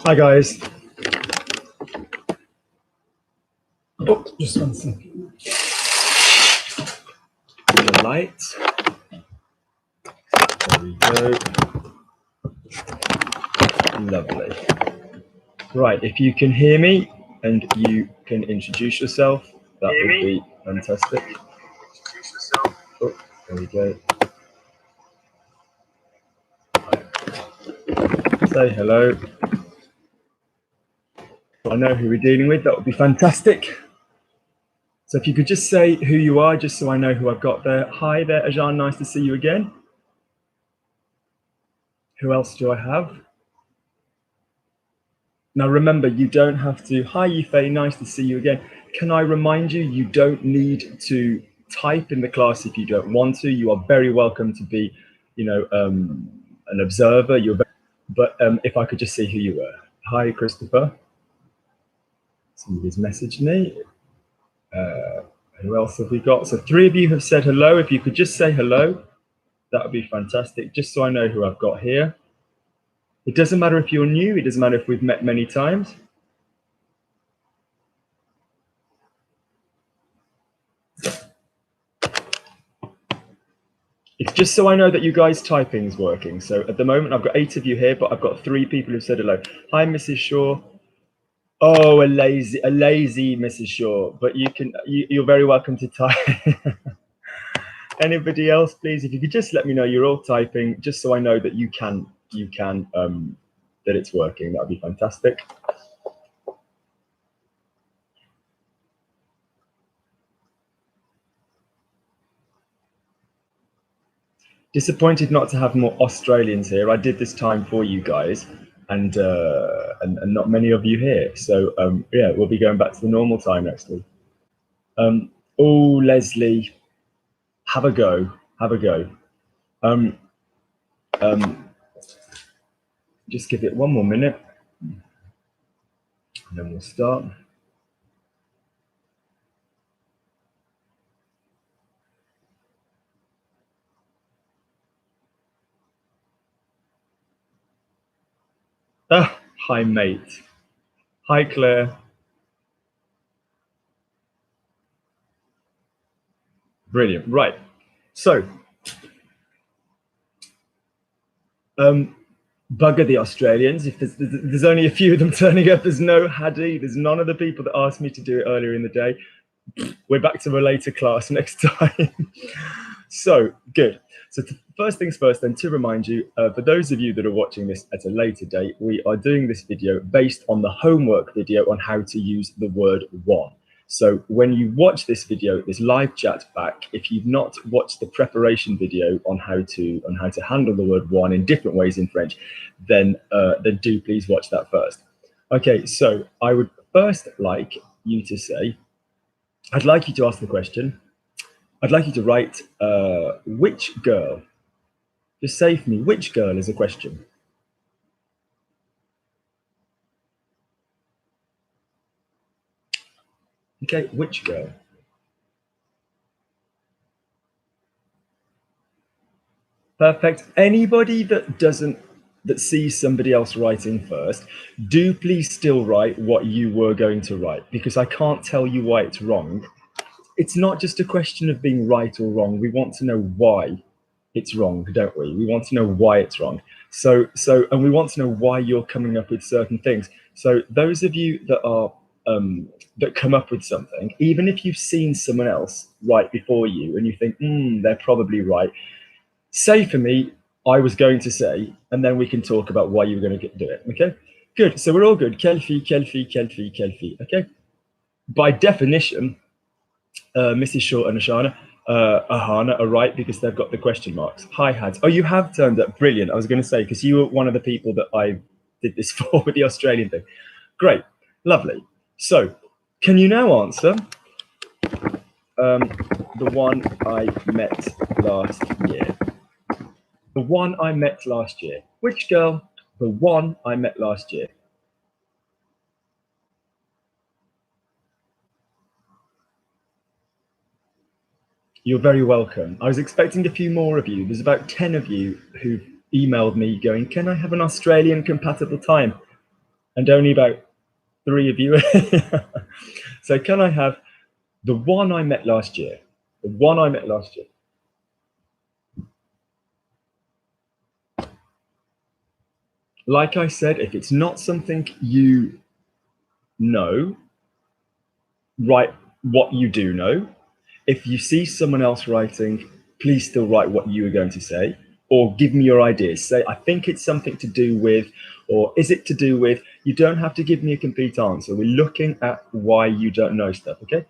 Hi guys. Oh, just one second. The light. There we go. Lovely. Right, if you can hear me and you can introduce yourself, that would be fantastic. Oh, there we go. Say hello. I know who we're dealing with, that would be fantastic. So if you could just say who you are, just so I know who I've got there. Hi there, Ajan, nice to see you again. Who else do I have? Now remember, you don't have to, hi Yifei, nice to see you again. Can I remind you, you don't need to type in the class if you don't want to. You are very welcome to be, an observer. But if I could just see who you were. Hi, Christopher. Somebody's messaged me. Who else have we got? So 3 of you have said hello. If you could just say hello, that would be fantastic, just so I know who I've got here. It doesn't matter if you're new. It doesn't matter if we've met many times. It's just so I know that you guys' typing is working. So at the moment, I've got 8 of you here, but I've got 3 people who said hello. Hi, Mrs. Shaw. Oh, a lazy Mrs. Shaw. But you're very welcome to type. Anybody else, please? If you could just let me know you're all typing, just so I know that you can that it's working. That'd be fantastic. Disappointed not to have more Australians here. I did this time for you guys, and not many of you here. So yeah, we'll be going back to the normal time next week. Oh, Leslie, have a go. Have a go. Just give it one more minute, and then we'll start. Ah, hi, mate. Hi, Claire. Brilliant. Right. So, bugger the Australians. If there's only a few of them turning up, there's no Hadi. There's none of the people that asked me to do it earlier in the day. We're back to a later class next time. So, good. So first things first, then, to remind you, for those of you that are watching this at a later date, we are doing this video based on the homework video on how to use the word one. So when you watch this video, this live chat back, if you've not watched the preparation video on how to handle the word one in different ways in French, then do please watch that first. Okay, so I would first like you to say, I'd like you to ask the question. I'd like you to write which girl. Just say for me, which girl is a question. Okay, which girl? Perfect. Anybody that sees somebody else writing first, do please still write what you were going to write, because I can't tell you why it's wrong. It's not just a question of being right or wrong. We want to know why it's wrong, don't we? We want to know why it's wrong. And we want to know why you're coming up with certain things. So those of you that are that come up with something, even if you've seen someone else right before you and you think, they're probably right, say for me, I was going to say, and then we can talk about why you were going to do it. Okay, good. So we're all good. Kelfi, Kelfi, Kelfi, Kelfi. Okay. By definition, Mrs. Shaw and Ahana are right because they've got the question marks. Hi, Hads. Oh, you have turned up. Brilliant. I was going to say, because you were one of the people that I did this for with the Australian thing. Great. Lovely. So, can you now answer the one I met last year? The one I met last year. Which girl? The one I met last year. You're very welcome. I was expecting a few more of you. There's about 10 of you who've emailed me going, can I have an Australian compatible time? and only about 3 of you. So can I have the one I met last year? The one I met last year. Like I said, if it's not something you know, write what you do know. If you see someone else writing, please still write what you are going to say, or give me your ideas. Say, I think it's something to do with, or is it to do with? You don't have to give me a complete answer. We're looking at why you don't know stuff, okay?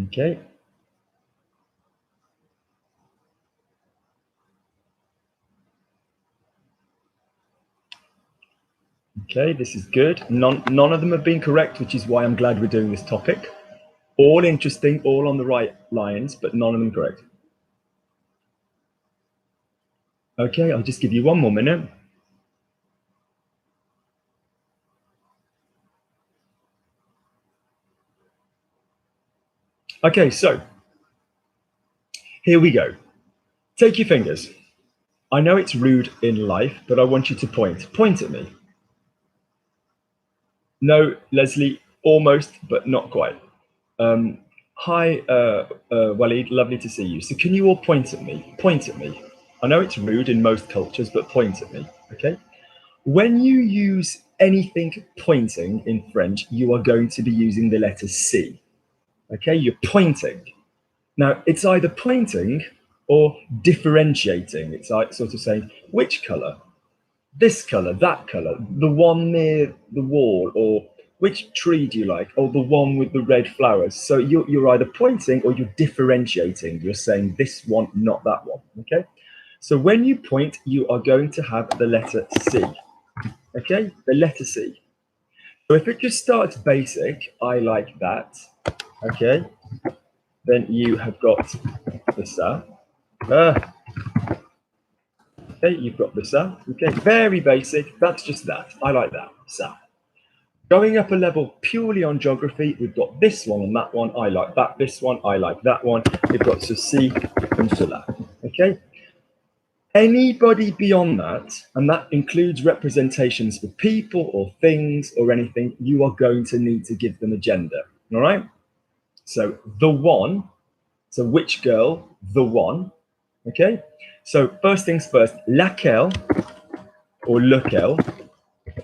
Okay. Okay, this is good. None of them have been correct, which is why I'm glad we're doing this topic. All interesting, all on the right lines, but none of them correct. Okay, I'll just give you one more minute. Okay, so here we go. Take your fingers. I know it's rude in life, but I want you to point. Point at me. No, Leslie, almost, but not quite. Hi, Waleed, lovely to see you. So can you all point at me? Point at me. I know it's rude in most cultures, but point at me, okay? When you use anything pointing in French, you are going to be using the letter C, okay? You're pointing. Now, it's either pointing or differentiating. It's like sort of saying, which color? This color, that color, the one near the wall, or which tree do you like? Or the one with the red flowers. So you're either pointing or you're differentiating. You're saying this one, not that one, okay? So when you point, you are going to have the letter C, okay? The letter C. So if it just starts basic, I like that, okay? Then you have got the sa. Okay, you've got the sa. Okay, very basic. That's just that. I like that. Sa. Going up a level purely on geography, we've got this one and that one. I like that. This one, I like that one. We've got ceci and cela. Okay. Anybody beyond that, and that includes representations for people or things or anything, you are going to need to give them a gender. All right. So the one. So which girl? The one. Okay. So first things first, laquelle or lequel.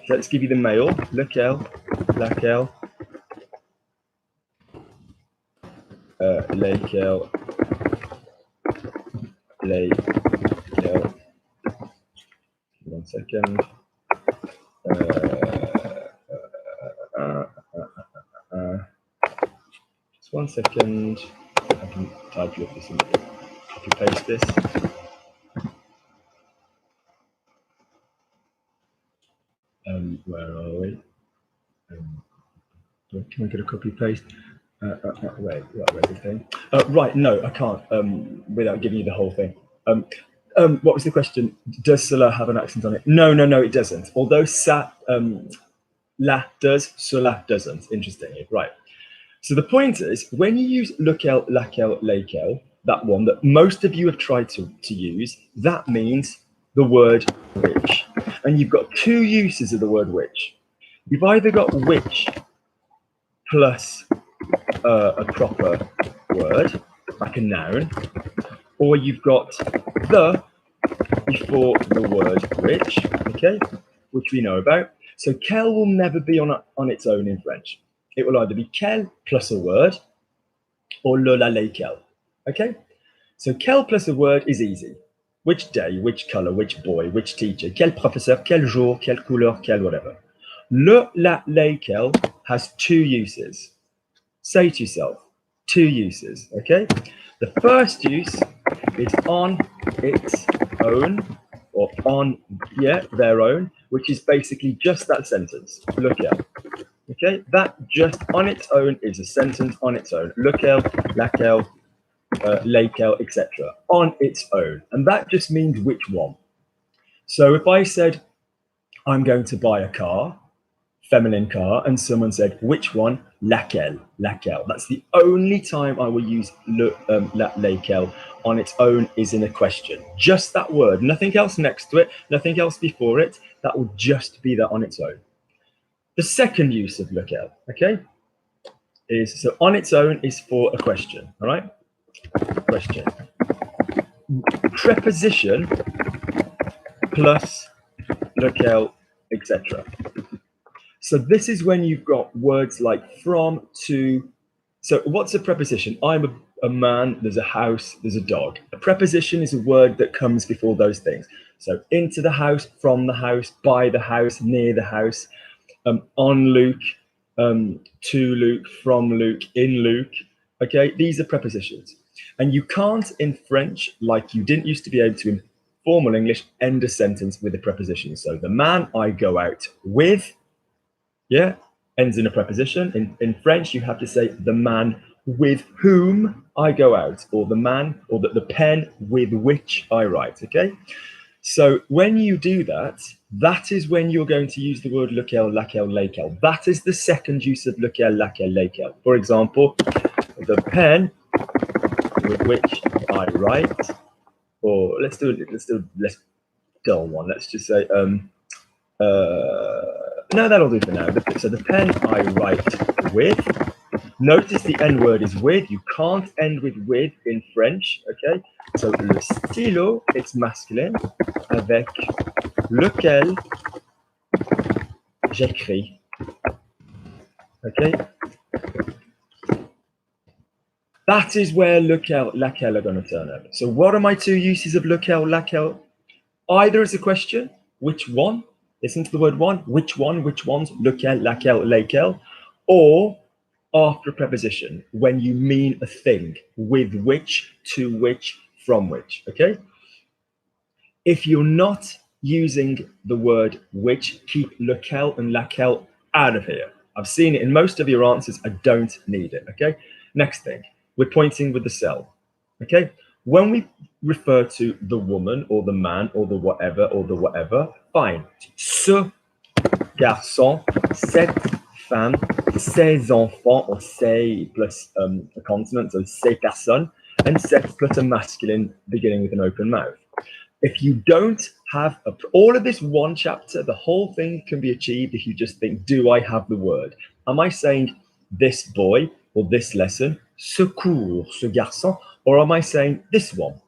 So let's give you the male. Lequel, laquelle, lequel, lequel. 1 second. Just 1 second. I can type you up this and copy paste this. Where are we? Can I get a copy paste? Wait, where's the thing? Right, no, I can't. Without giving you the whole thing. What was the question? Does cela have an accent on it? No, it doesn't. Although sa, la does, cela doesn't. Interestingly, right. So the point is, when you use lequel, laquelle, lequel, that one that most of you have tried to use, that means the word which. And you've got two uses of the word which. You've either got which plus a proper word, like a noun, or you've got the before the word which, okay, which we know about. So quel will never be on its own in French. It will either be quel plus a word or le, la, lesquels, okay? So quel plus a word is easy. Which day, which color, which boy, which teacher, quel professeur, quel jour, quelle couleur, quel whatever. Le, la, lesquels has two uses. Say to yourself, two uses, okay? The first use is on its own, or on, their own, which is basically just that sentence, lequel. Okay, that just on its own is a sentence on its own. Lequel, laquelle, lesquels, etc. On its own. And that just means which one. So if I said, I'm going to buy a car, feminine car, and someone said, which one? Lequel, lequel. That's the only time I will use lequel on its own is in a question. Just that word, nothing else next to it, nothing else before it. That will just be that on its own. The second use of lequel, okay, is so on its own is for a question, all right? Question. Preposition plus lequel, etc. So this is when you've got words like from, to. So what's a preposition? I'm a man, there's a house, there's a dog. A preposition is a word that comes before those things. So into the house, from the house, by the house, near the house, on Luke, to Luke, from Luke, in Luke. Okay, these are prepositions. And you can't in French, like you didn't used to be able to in formal English, end a sentence with a preposition. So the man I go out with, yeah, ends in a preposition. In French, you have to say the man with whom I go out, or the man, or the pen with which I write, okay? So when you do that, that is when you're going to use the word lequel, laquelle, laquelle. That is the second use of lequel, laquelle, laquelle. For example, the pen with which I write, or let's do less dull one. Let's just say, no, that'll do for now. So the pen I write with. Notice the N word is with. You can't end with in French, okay? So le stylo, it's masculine, avec lequel j'écris, okay? That is where lequel, laquelle are going to turn up. So what are my two uses of lequel, laquelle? Either as a question, which one? Listen to the word one. Which one? Which ones? Lequel, laquelle, laquelle. Or after a preposition, when you mean a thing, with which, to which, from which, okay? If you're not using the word which, keep lequel and laquelle out of here. I've seen it in most of your answers. I don't need it, okay? Next thing, we're pointing with the cell, okay? When we refer to the woman or the man or the whatever, fine. Ce garçon, cette femme, ces enfants, or ces plus a consonant, so ces personnes, and cette plus a masculine beginning with an open mouth. If you don't have all of this one chapter, the whole thing can be achieved if you just think, do I have the word? Am I saying this boy or this lesson, ce cours, ce garçon, or am I saying this one,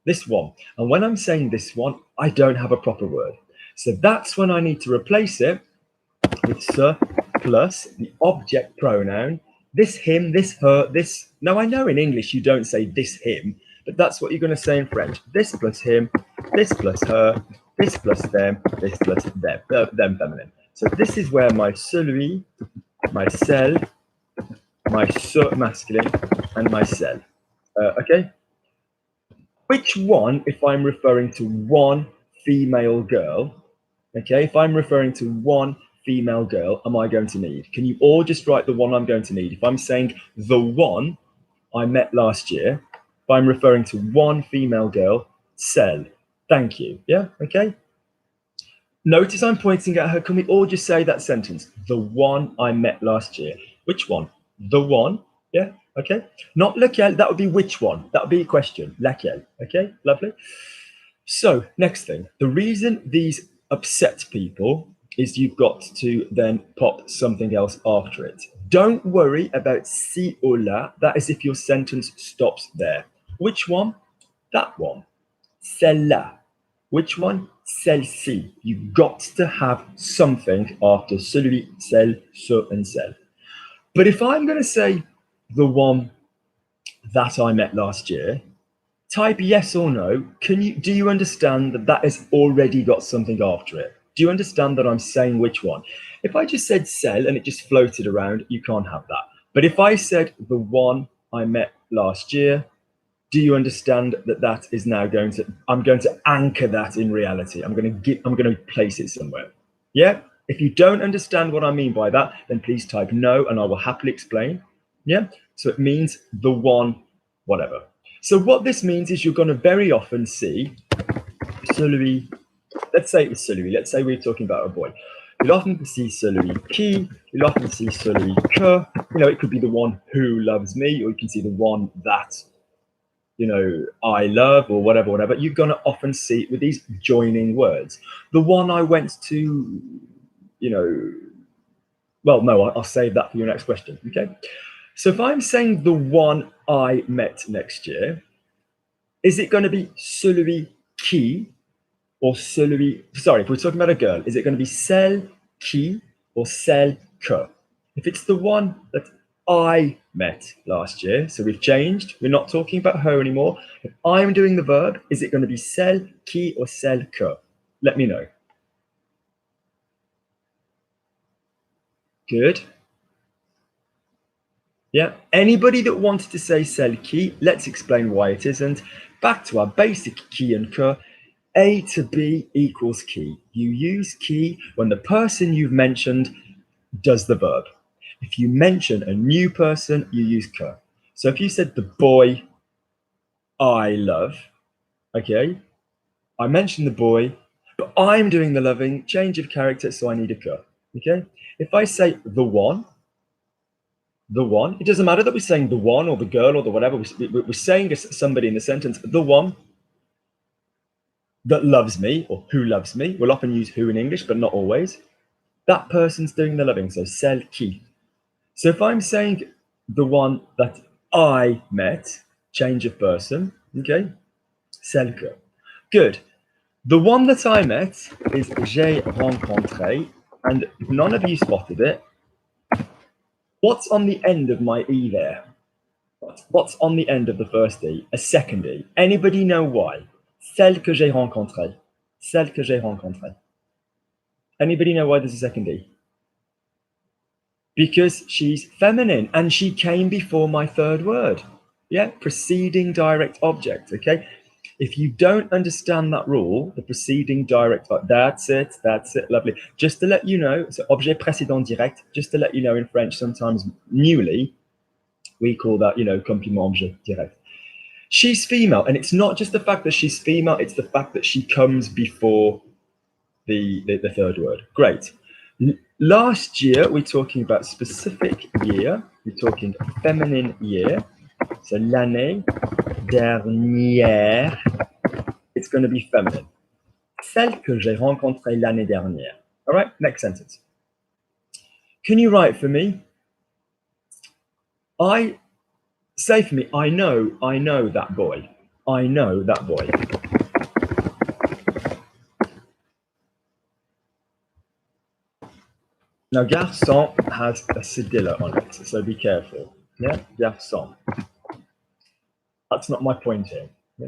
this one? And when I'm saying this one, I don't have a proper word. So that's when I need to replace it with ce plus the object pronoun, this him, this her, this. Now I know in English you don't say this him, but that's what you're going to say in French. This plus him, this plus her, this plus them, this plus them, them feminine. So this is where my celui, my celle, my ce masculine, and my celle. Okay? Which one, if I'm referring to one female girl, okay, if I'm referring to one female girl, am I going to need? Can you all just write the one I'm going to need? If I'm saying the one I met last year, if I'm referring to one female girl, celle. Thank you. Yeah, okay. Notice I'm pointing at her. Can we all just say that sentence? The one I met last year. Which one? The one. Yeah, okay. Not lequel. That would be which one. That would be a question. Lequel. Okay, lovely. So next thing, the reason these upset people is you've got to then pop something else after it. Don't worry about si or la. That is if your sentence stops there. Which one? That one. Celle-là. Which one? Celle-ci. You've got to have something after celui, celle, ce, and celle. But if I'm going to say the one that I met last year, type yes or no. Do you understand that that has already got something after it? Do you understand that I'm saying which one? If I just said celle and it just floated around, you can't have that. But if I said the one I met last year, do you understand that that is now I'm going to anchor that in reality. I'm going to place it somewhere. Yeah. If you don't understand what I mean by that, then please type no and I will happily explain. Yeah. So it means the one, whatever. So what this means is you're going to very often see celui. Let's say it was celui. Let's say we're talking about a boy. You'll often see celui qui. You'll often see celui que. You know, it could be the one who loves me, or you can see the one that, you know, I love, or whatever, whatever. You're going to often see it with these joining words. The one I went to, you know, well, no, I'll save that for your next question, okay? So if I'm saying the one I met next year, is it going to be celui qui or celui, sorry, if we're talking about a girl, is it going to be celle qui or celle que? If it's the one that I met last year, so we've changed, we're not talking about her anymore. If I'm doing the verb, is it going to be celle qui or celle que? Let me know. Good. Yeah, anybody that wanted to say celle qui, let's explain why it isn't. Back to our basic qui and que. A to B equals qui. You use qui when the person you've mentioned does the verb. If you mention a new person, you use que. So if you said the boy I love, okay, I mentioned the boy, but I'm doing the loving, change of character, so I need a que, okay? If I say the one, it doesn't matter that we're saying the one or the girl or the whatever, we're saying to somebody in the sentence, the one that loves me or who loves me. We'll often use who in English, but not always. That person's doing the loving, so celle qui. So if I'm saying the one that I met, change of person, okay, celle que. Good. The one that I met is j'ai rencontré, and none of you spotted it. What's on the end of my E there? What's on the end of the first E? A second E. Anybody know why? Celle que j'ai rencontrée. Celle que j'ai rencontrée. Anybody know why there's a second E? Because she's feminine and she came before my third word. Yeah, preceding direct object, okay? If you don't understand that rule, the preceding direct, that's it, lovely. Just to let you know, so objet précédent direct, just to let you know in French, sometimes newly, we call that, you know, complément objet direct. She's female, and it's not just the fact that she's female, it's the fact that she comes before the third word. Great. Last year, we're talking about specific year. We're talking feminine year. So l'année dernière, it's going to be feminine. Celle que j'ai rencontrée l'année dernière. All right, next sentence. Can you write for me? Say for me, I know that boy. I know that boy. Now, garçon has a cedilla on it, so be careful. Yeah, garçon. That's not my point here. Yeah?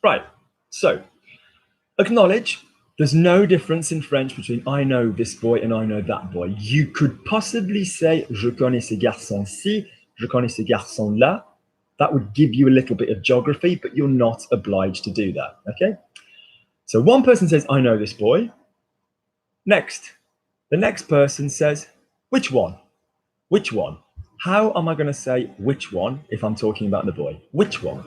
Right, so acknowledge there's no difference in French between I know this boy and I know that boy. You could possibly say je connais ce garçon-ci, je connais ce garçon-là. That would give you a little bit of geography, but you're not obliged to do that, okay? So one person says, I know this boy. Next, the next person says, which one? Which one? How am I going to say which one if I'm talking about the boy? Which one?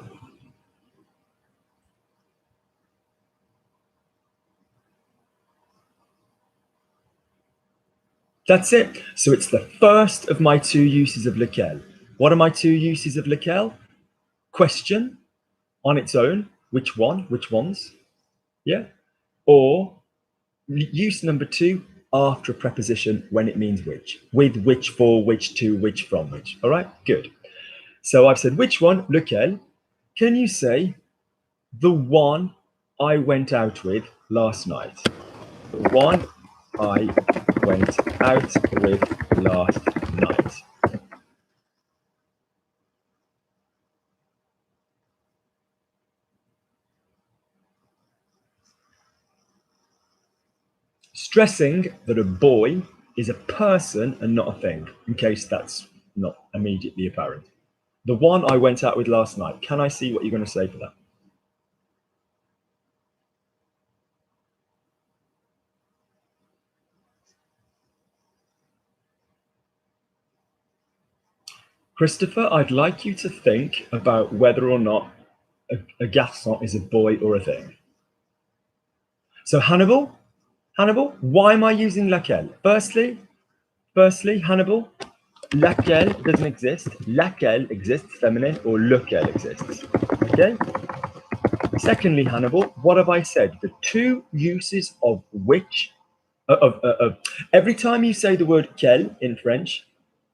That's it. So it's the first of my two uses of lequel. What are my two uses of lequel? Question on its own, which one, which ones, yeah? Or use number two, after a preposition when it means which, with which, for which, to which, from which. All right, good. So I've said which one, lequel. Can you say the one I went out with last night? The one I went out with last night. Stressing that a boy is a person and not a thing, in case that's not immediately apparent. The one I went out with last night. Can I see what you're going to say for that? Christopher, I'd like you to think about whether or not a garçon is a boy or a thing. So Hannibal, why am I using lequel? Firstly, Hannibal, lequel doesn't exist. Lequel exists, feminine, or lequel exists. Okay? Secondly, Hannibal, what have I said? The two uses of which, every time you say the word quel in French,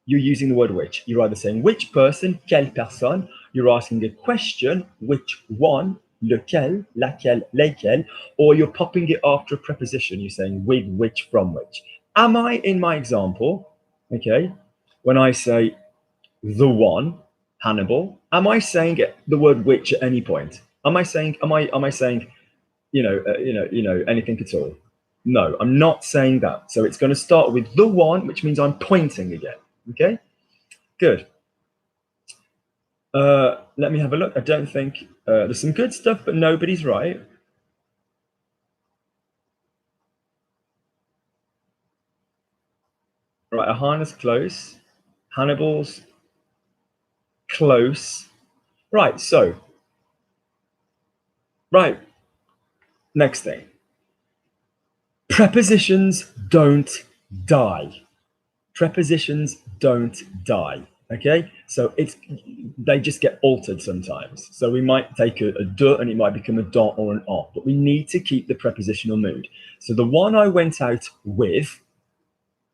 you're using the word which. You're either saying which person, quelle personne, you're asking a question, which one, lequel, laquelle, lesquels, or you're popping it after a preposition, you're saying with, which, from which. Am I in my example, okay, when I say the one, Hannibal, am I saying the word which at any point? Am I saying, anything at all? No, I'm not saying that. So it's going to start with the one, which means I'm pointing again. Okay, good. Let me have a look. I don't think there's some good stuff, but nobody's right. Right, Ahana's close. Hannibal's close. Right, so, right, next thing. Prepositions don't die. Prepositions don't die. Okay, so they just get altered sometimes. So we might take a de and it might become a don or an on, but we need to keep the prepositional mood. So the one I went out with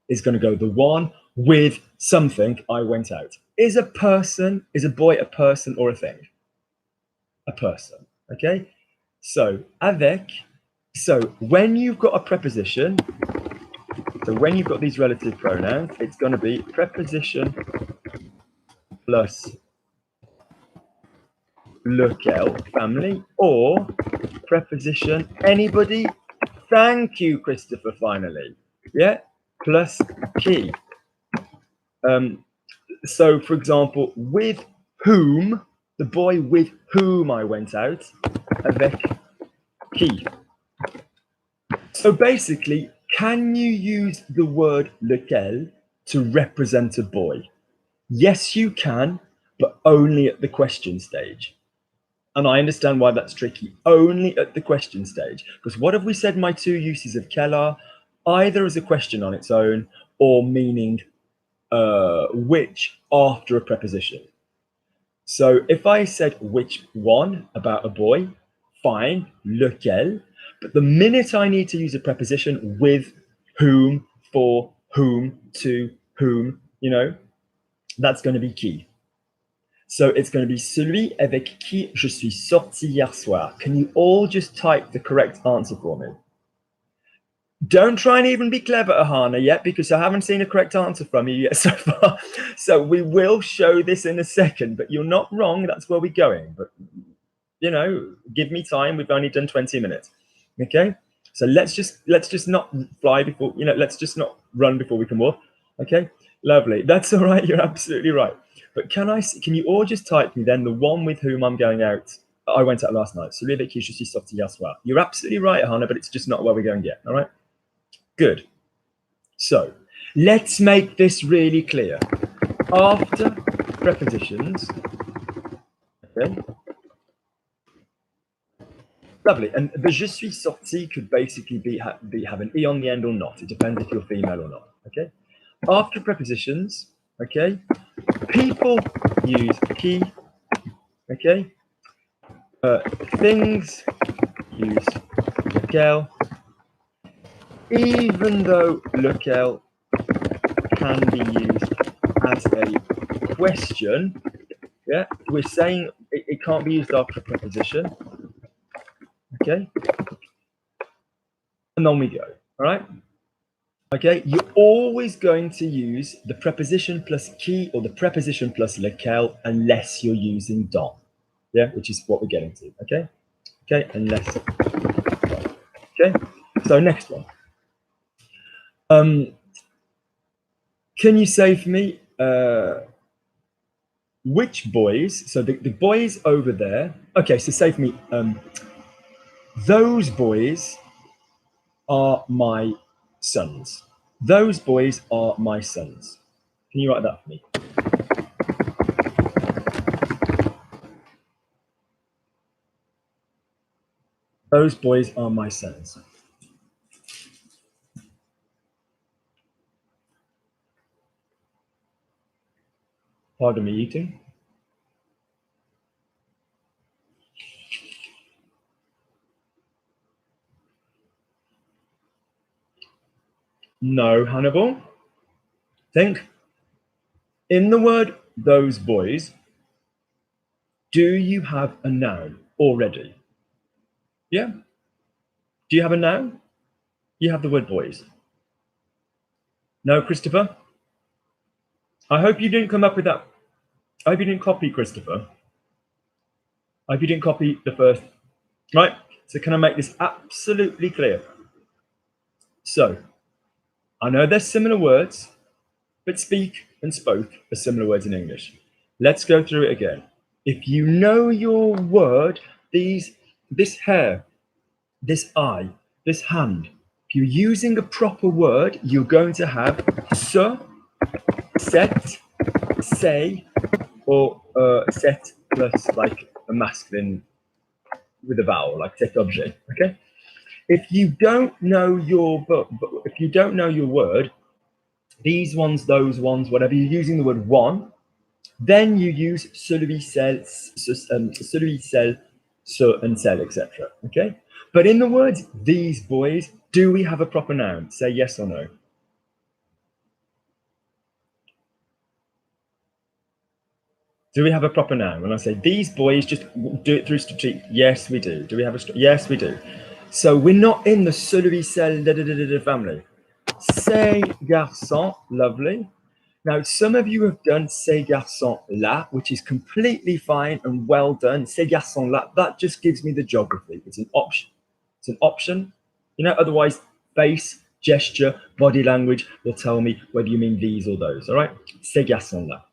is going to go the one with something I went out. Is a boy a person or a thing? A person. Okay, so avec. So when you've got a preposition, so when you've got these relative pronouns, it's going to be preposition plus lequel, family, or preposition, anybody? Thank you, Christopher, finally. Yeah, plus qui. So, for example, with whom, the boy with whom I went out, avec qui. So basically, can you use the word lequel to represent a boy? Yes, you can, but only at the question stage. And I understand why that's tricky. Only at the question stage. Because what have we said my two uses of quel are? Either as a question on its own or meaning which after a preposition. So if I said which one about a boy, fine, lequel. But the minute I need to use a preposition with whom, for whom, to whom, that's going to be qui. So it's going to be celui avec qui je suis sorti hier soir. Can you all just type the correct answer for me? Don't try and even be clever, Ahana, yet, because I haven't seen a correct answer from you yet so far. So we will show this in a second, but you're not wrong. That's where we're going. But, give me time. We've only done 20 minutes. Okay? So let's just not fly before, let's just not run before we can walk. Okay? Lovely. That's all right. You're absolutely right. But can you all just type me then the one with whom I'm going out? I went out last night. Celui avec qui je suis sorti hier soir. You're absolutely right, Ahana, but it's just not where we're going yet. All right? Good. So let's make this really clear. After prepositions, okay. Lovely. And the je suis sorti could basically have an e on the end or not. It depends if you're female or not. Okay. After prepositions, okay, people use qui. Okay. Things use lequel. Even though lequel can be used as a question, yeah, we're saying it can't be used after a preposition. Okay, and on we go. All right. Okay, you're always going to use the preposition plus qui or the preposition plus lequel unless you're using don. Yeah, which is what we're getting to. Okay. Okay, unless. Okay. So next one. Can you say for me which boys? So the boys over there. Okay, so say for me, those boys are my sons. Those boys are my sons. Can you write that for me? Those boys are my sons. Pardon me eating. No, Hannibal. Think. In the word those boys, do you have a noun already? Yeah? Do you have a noun? You have the word boys. No, Christopher? I hope you didn't come up with that. I hope you didn't copy Christopher. I hope you didn't copy the first. Right? So can I make this absolutely clear? So, I know there's similar words, but speak and spoke are similar words in English. Let's go through it again. If you know your word, this hair, this eye, this hand, if you're using a proper word, you're going to have se, set, say, or set plus like a masculine with a vowel, like cet objet. Okay. If you don't know if you don't know your word, these ones, those ones, whatever, you're using the word one, then you use celui, celle, ce, and celle, etc. Okay? But in the words these boys, do we have a proper noun? Say yes or no. Do we have a proper noun? When I say these boys, just do it through strategic. Yes, we do. Do we have a? Yes, we do. So we're not in the celui, celle, family. Ces garçons, lovely. Now, some of you have done ces garçons là, which is completely fine and well done. Ces garçons là, that just gives me the geography. It's an option. It's an option. You know, otherwise, face, gesture, body language will tell me whether you mean these or those. All right? Ces garçons là.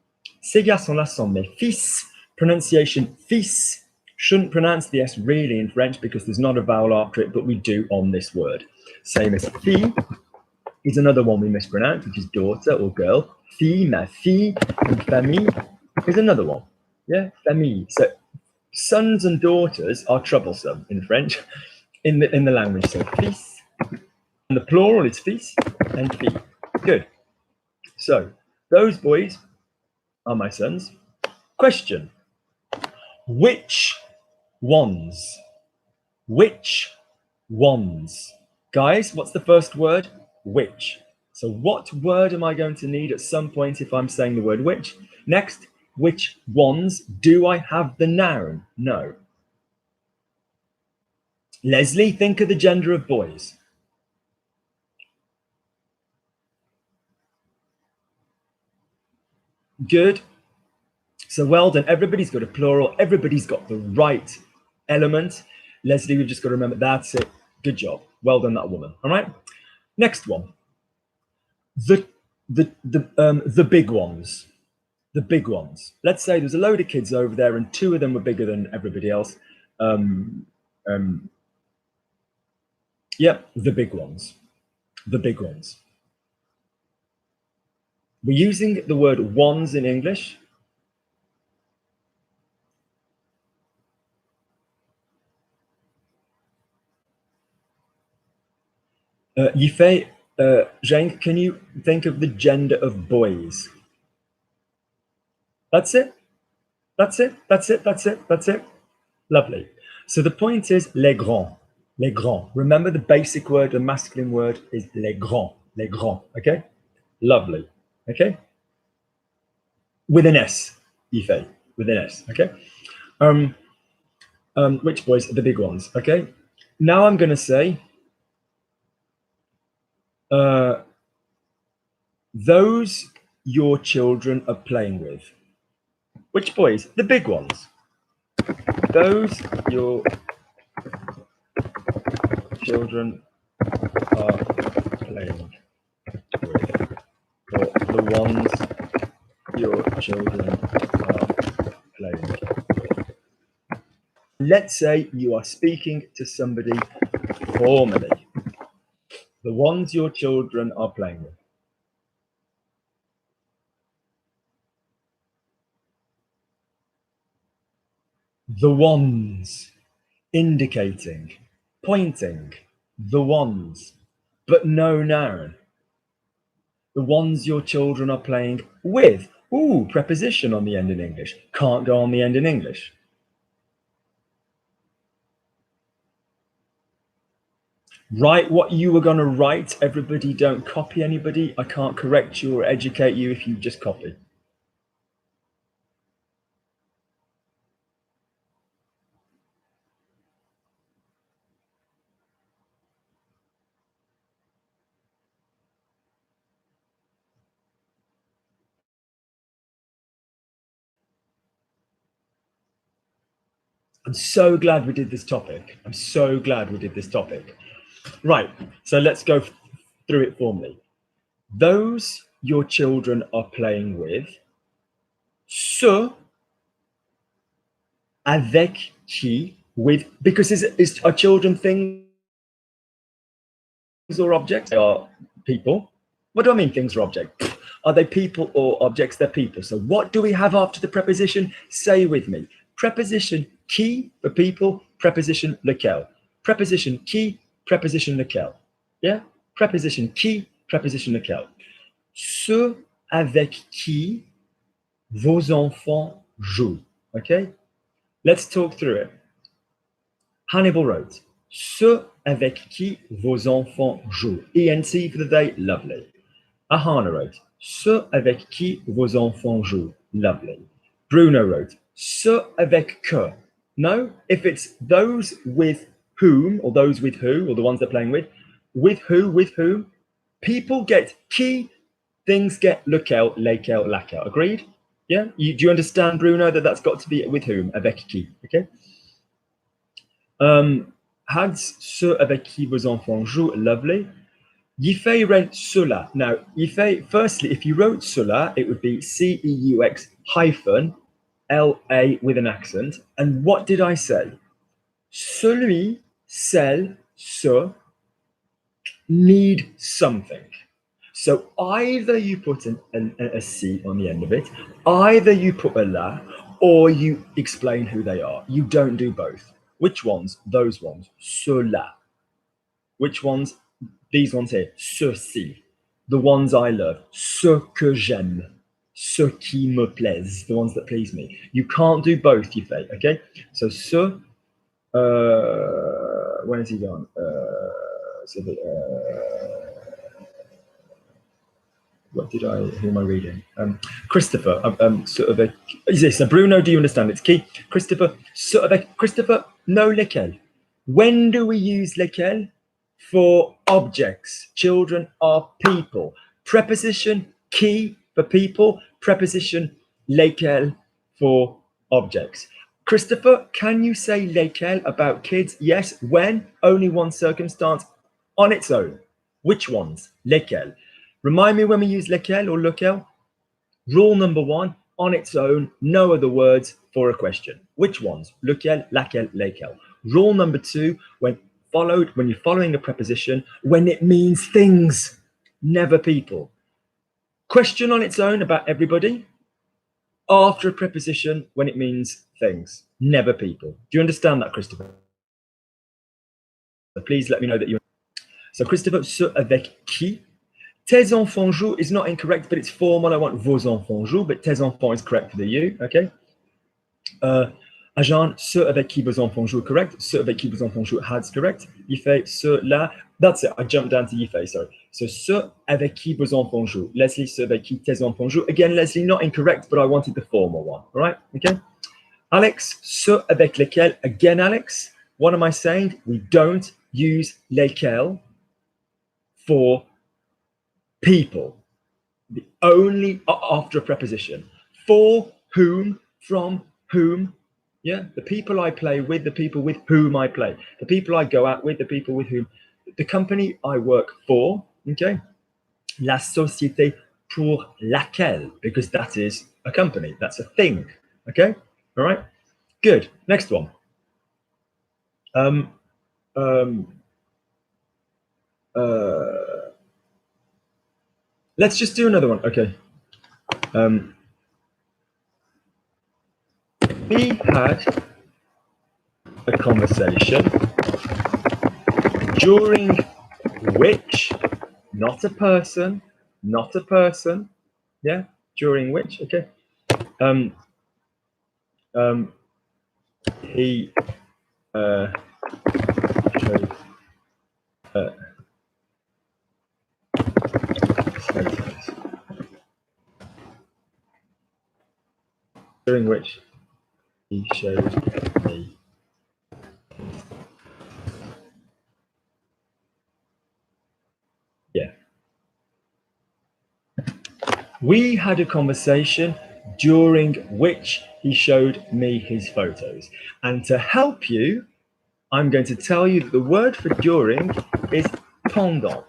Ces garçons là sont mes fils. Pronunciation fils. Shouldn't pronounce the S really in French because there's not a vowel after it, but we do on this word. Same as fille is another one we mispronounce, which is daughter or girl. Fille, ma fille, and famille is another one. Yeah, famille. So sons and daughters are troublesome in French, in the language. So fils, and the plural is fils and fille. Good. So those boys are my sons. Question: which ones? Which ones? Guys, what's the first word? Which. So what word am I going to need at some point if I'm saying the word which? Next, which ones? Do I have the noun? No. Leslie, think of the gender of boys. Good. So well done. Everybody's got a plural. Everybody's got the right element. Leslie, we've just got to remember that's it. Good job. Well done, that woman. All right. Next one. The big ones. The big ones. Let's say there's a load of kids over there, and two of them were bigger than everybody else. Yep, the big ones. The big ones. We're using the word ones in English. Yifei, Jane, can you think of the gender of boys? That's it. That's it. That's it. That's it. That's it. Lovely. So the point is les grands. Les grands. Remember the basic word, the masculine word is les grands. Les grands. Okay? Lovely. Okay? With an S, Ife. With an S. Okay? Which boys? The big ones. Okay? Now I'm going to say those your children are playing with. Which boys? The big ones. Those your children are playing with. Or the ones your children are playing with. Let's say you are speaking to somebody formally. The ones your children are playing with. The ones, indicating. pointing, the ones, but no noun. The ones your children are playing with. Ooh, preposition on the end in English. Can't go on the end in English. Write what you were going to write. Everybody, don't copy anybody. I can't correct you or educate you if you just copy. I'm so glad we did this topic. I'm so glad we did this topic. Right, so let's go through it formally. Those your children are playing with, ce, avec qui, with, because are children things or objects? They are people. What do I mean, things or objects? Are they people or objects? They're people. So what do we have after the preposition? Say with me. Preposition qui for people, preposition lequel. Preposition qui, preposition lequel. Yeah? Preposition qui, preposition lequel. Ceux avec qui vos enfants jouent. Okay? Let's talk through it. Hannibal wrote, ceux avec qui vos enfants jouent. ENT for the day, lovely. Ahana wrote, ceux avec qui vos enfants jouent. Lovely. Bruno wrote, ceux avec que. No, if it's those with whom, or those with who, or the ones they're playing with who, with whom, people get qui, things get lequel, lesquels, laquelle. Agreed? Yeah? Do you understand, Bruno, that that's got to be with whom? Avec qui. Okay? Had ceux avec qui vos enfants jouent. Lovely. Yifei wrote cela. Now, Yifei, firstly, if you wrote cela, it would be CEUX hyphen LA with an accent. And what did I say? Celui, celle, ce need something. So either you put a C on the end of it, either you put a la, or you explain who they are. You don't do both. Which ones? Those ones. Cela. Which ones? These ones here. Ceux-ci. The ones I love. Ce que j'aime. Ce qui me plaise. The ones that please me. You can't do both, you say. Okay? So ce. When is he gone? Who am I reading? Christopher, sort of a, is this, so Bruno, do you understand? It's key. Christopher, sort of a, Christopher, no lequel. When do we use lequel? For objects. Children are people. Preposition qui for people, preposition lequel for objects. Christopher, can you say lequel about kids? Yes. When? Only one circumstance. On its own. Which ones? Lequel. Remind me when we use lequel or lequel. Rule number one, on its own, no other words for a question. Which ones? Lequel, laquelle, lesquels. Rule number two, when you're following a preposition, when it means things, never people. Question on its own about everybody. After a preposition, when it means things, never people. Do you understand that, Christopher? Please let me know that you. So, Christopher, ce avec qui? Tes enfants jouent is not incorrect, but it's formal. I want vos enfants jouent, but tes enfants is correct for the you. Okay. Ajan, ceux avec qui vos enfants jouent, correct. Ceux avec qui vos enfants jouent, had's correct. Yifei, ceux-là. That's it. I jumped down to Yifei, sorry. So, ceux avec qui vos enfants jouent. Leslie, ceux avec qui tes enfants jouent. Again, Leslie, not incorrect, but I wanted the formal one. All right. Okay. Alex, ceux avec lesquels. Again, Alex, what am I saying? We don't use lesquels for people. The only after a preposition. For whom, from whom. Yeah, the people I play with, the people with whom I play, the people I go out with, the people with whom, the company I work for. Okay, la société pour laquelle, because that is a company, that's a thing. Okay, all right, good. Next one. Let's just do another one. Okay. We had a conversation during which, not a person, yeah, during which, okay, he showed photos, during which he showed me. Yeah. We had a conversation during which he showed me his photos. And to help you, I'm going to tell you that the word for during is pendant.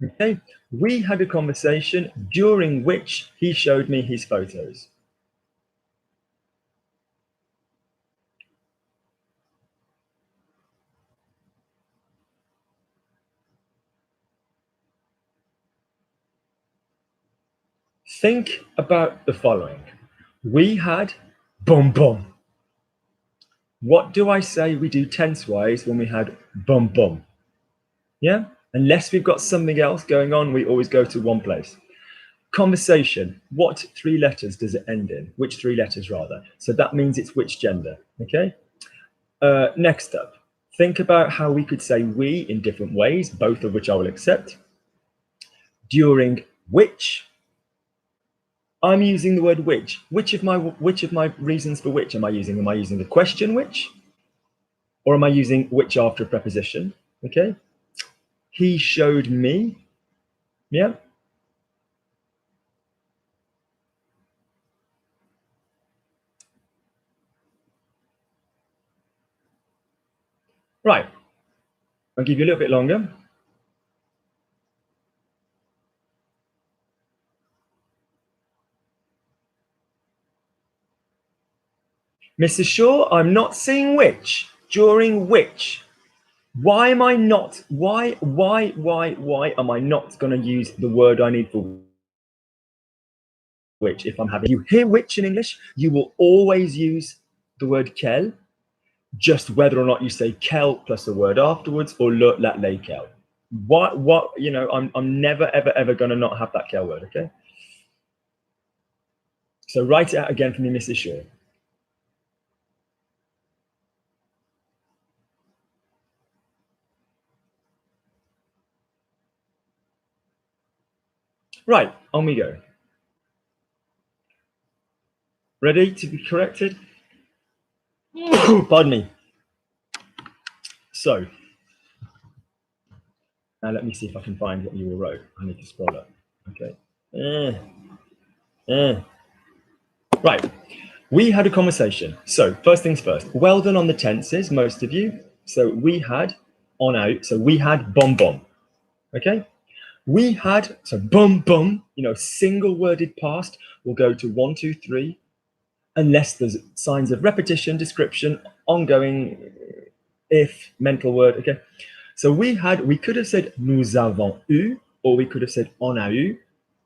Okay? We had a conversation during which he showed me his photos. Think about the following. We had bum bum. What do I say we do tense-wise when we had bum bum? Yeah? Unless we've got something else going on, we always go to one place. Conversation, what three letters does it end in? Which three letters, rather? So that means it's which gender, okay? Next up, think about how we could say we in different ways, both of which I will accept. During which, I'm using the word which. Which of my reasons for which am I using? Am I using the question which? Or am I using which after a preposition? Okay. He showed me. Yeah. Right. I'll give you a little bit longer. Mrs. Shaw, I'm not seeing which. During which. Why am I not? Why am I not going to use the word I need for which? If I'm having you hear which in English, you will always use the word quel, just whether or not you say quel plus a word afterwards or le, la, lequel. What, you know, I'm never, ever going to not have that quel word, okay? So write it out again for me, Mrs. Shaw. Right, on we go. Ready to be corrected? Pardon me. So, now let me see if I can find what you all wrote. I need to scroll up. Okay. Right. We had a conversation. So, first things first. Well done on the tenses, most of you. So, we had on out. So, we had bum bum. Okay. We had, so bum bum, you know, single worded past will go to 1, 2, 3, unless there's signs of repetition, description, ongoing, if, mental word. Okay. So we could have said nous avons eu, or we could have said on a eu.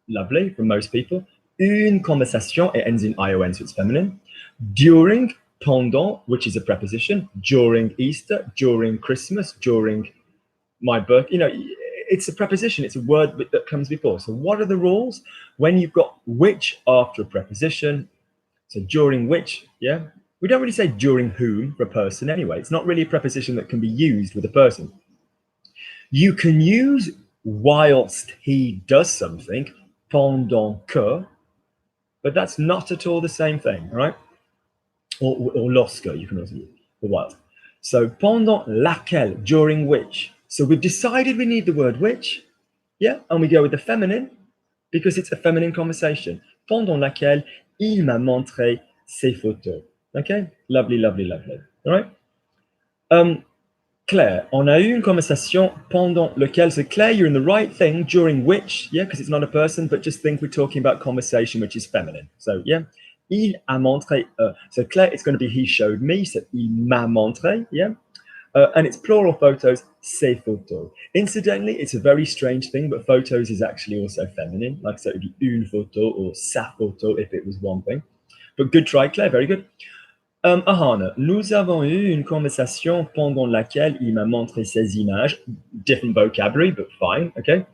Lovely for most people. Une conversation, it ends in ion, so it's feminine. During, pendant, which is a preposition. During Easter, during Christmas, during my birth. You know, it's a preposition. It's a word that comes before. So what are the rules when you've got which after a preposition? So during which, yeah. We don't really say during whom for a person anyway. It's not really a preposition that can be used with a person. You can use whilst he does something, pendant que, but that's not at all the same thing, right? Or lorsque, you can also use the whilst. So pendant laquelle, during which. So we've decided we need the word which, yeah, and we go with the feminine because it's a feminine conversation. Pendant laquelle il m'a montré ses photos. Okay, lovely, lovely, lovely. All right. Claire, on a eu une conversation pendant lequel. So Claire, you're in the right thing. During which, yeah, because it's not a person, but just think we're talking about conversation, which is feminine. So yeah, il a montré. So Claire, it's going to be he showed me. So il m'a montré. Yeah. And it's plural photos, ses photos. Incidentally, it's a very strange thing, but photos is actually also feminine. Like so, it would be une photo or sa photo if it was one thing. But good try, Claire. Very good. Ahana, nous avons eu une conversation pendant laquelle il m'a montré ses images. Different vocabulary, but fine, okay?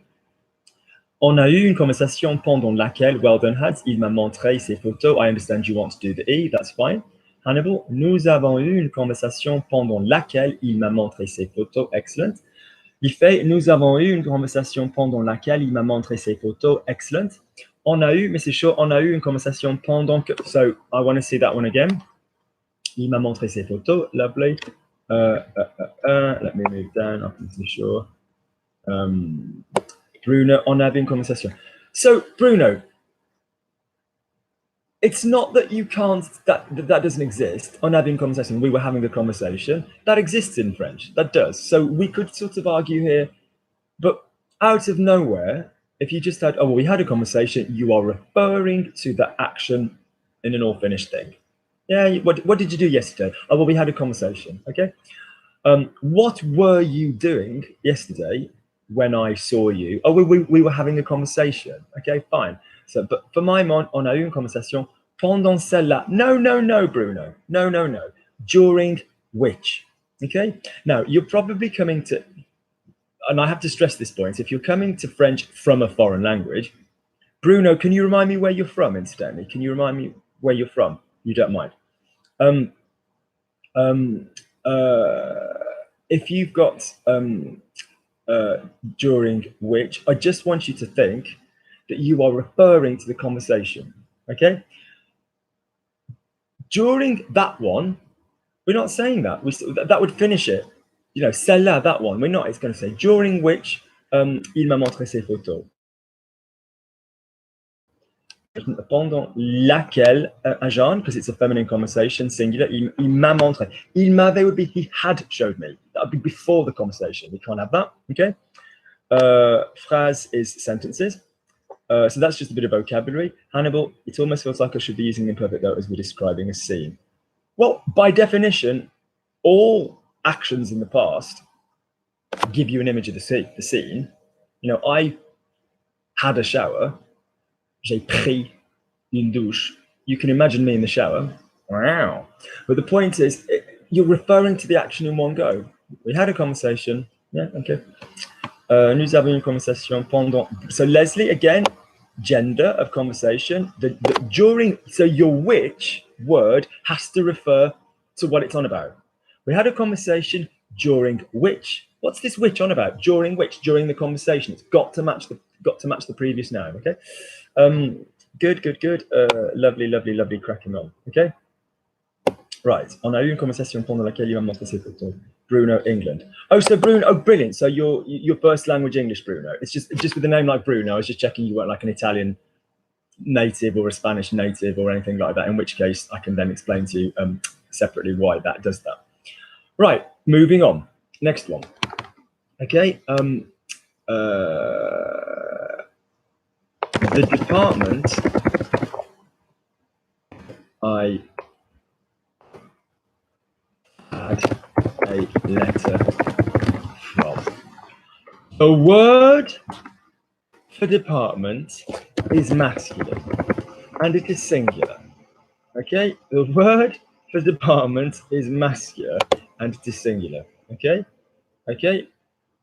On a eu une conversation pendant laquelle, well done, Hans, il m'a montré ses photos. I understand you want to do the E, that's fine. Hannibal, nous avons eu une conversation pendant laquelle il m'a montré ses photos. Excellent. Il fait, nous avons eu une conversation pendant laquelle il m'a montré ses photos. Excellent. On a eu, mais c'est chaud, on a eu une conversation pendant que. So, I want to see that one again. Il m'a montré ses photos. Lovely. Let me move down. I'm pretty sure. Bruno, on avait une conversation. So, Bruno, it's not that you can't, that doesn't exist. On avait une conversation, we were having a conversation. That exists in French. That does. So we could sort of argue here, but out of nowhere, if you just had, oh, well, we had a conversation, you are referring to the action in an all finished thing. Yeah, what did you do yesterday? Oh, well, we had a conversation, okay? What were you doing yesterday when I saw you? Oh, we were having a conversation. Okay, fine. So, but for my mind, on a eu une conversation pendant celle-là. No, Bruno. No. During which? Okay. Now, you're probably coming to, and I have to stress this point, if you're coming to French from a foreign language, Bruno, can you remind me where you're from, incidentally? Can you remind me where you're from? You don't mind. If you've got during which, I just want you to think that you are referring to the conversation, okay? During that one, we're not saying that. That would finish it. You know, celle-là, that one, we're not. It's going to say, during which il m'a montré ses photos. Pendant laquelle, un genre, because it's a feminine conversation, singular, il m'a montré. Il m'avait would be he had showed me. That would be before the conversation. We can't have that, okay? Phrase is sentences. So that's just a bit of vocabulary. Hannibal, it almost feels like I should be using imperfect though as we're describing a scene. Well, by definition, all actions in the past give you an image of the scene. You know, I had a shower. J'ai pris une douche. You can imagine me in the shower. Wow. But the point is, you're referring to the action in one go. We had a conversation. Yeah, okay. Nous avons une conversation pendant. So Leslie, again, gender of conversation. The during, so your which word has to refer to what it's on about. We had a conversation during which. What's this which on about? During which? During the conversation. It's got to match the previous noun. Okay. Good. Lovely. Cracking on. Okay. Right. On a eu une conversation pendant laquelle il m'a montré ses photos. Bruno, England. Oh, so Bruno. Oh, brilliant. So your first language English, Bruno. It's just with a name like Bruno. I was just checking you weren't like an Italian native or a Spanish native or anything like that. In which case, I can then explain to you separately why that does that. Right. Moving on. Next one. Okay. The department I had a letter from. The word for department is masculine and it is singular. Okay, the word for department is masculine and it is singular. Okay,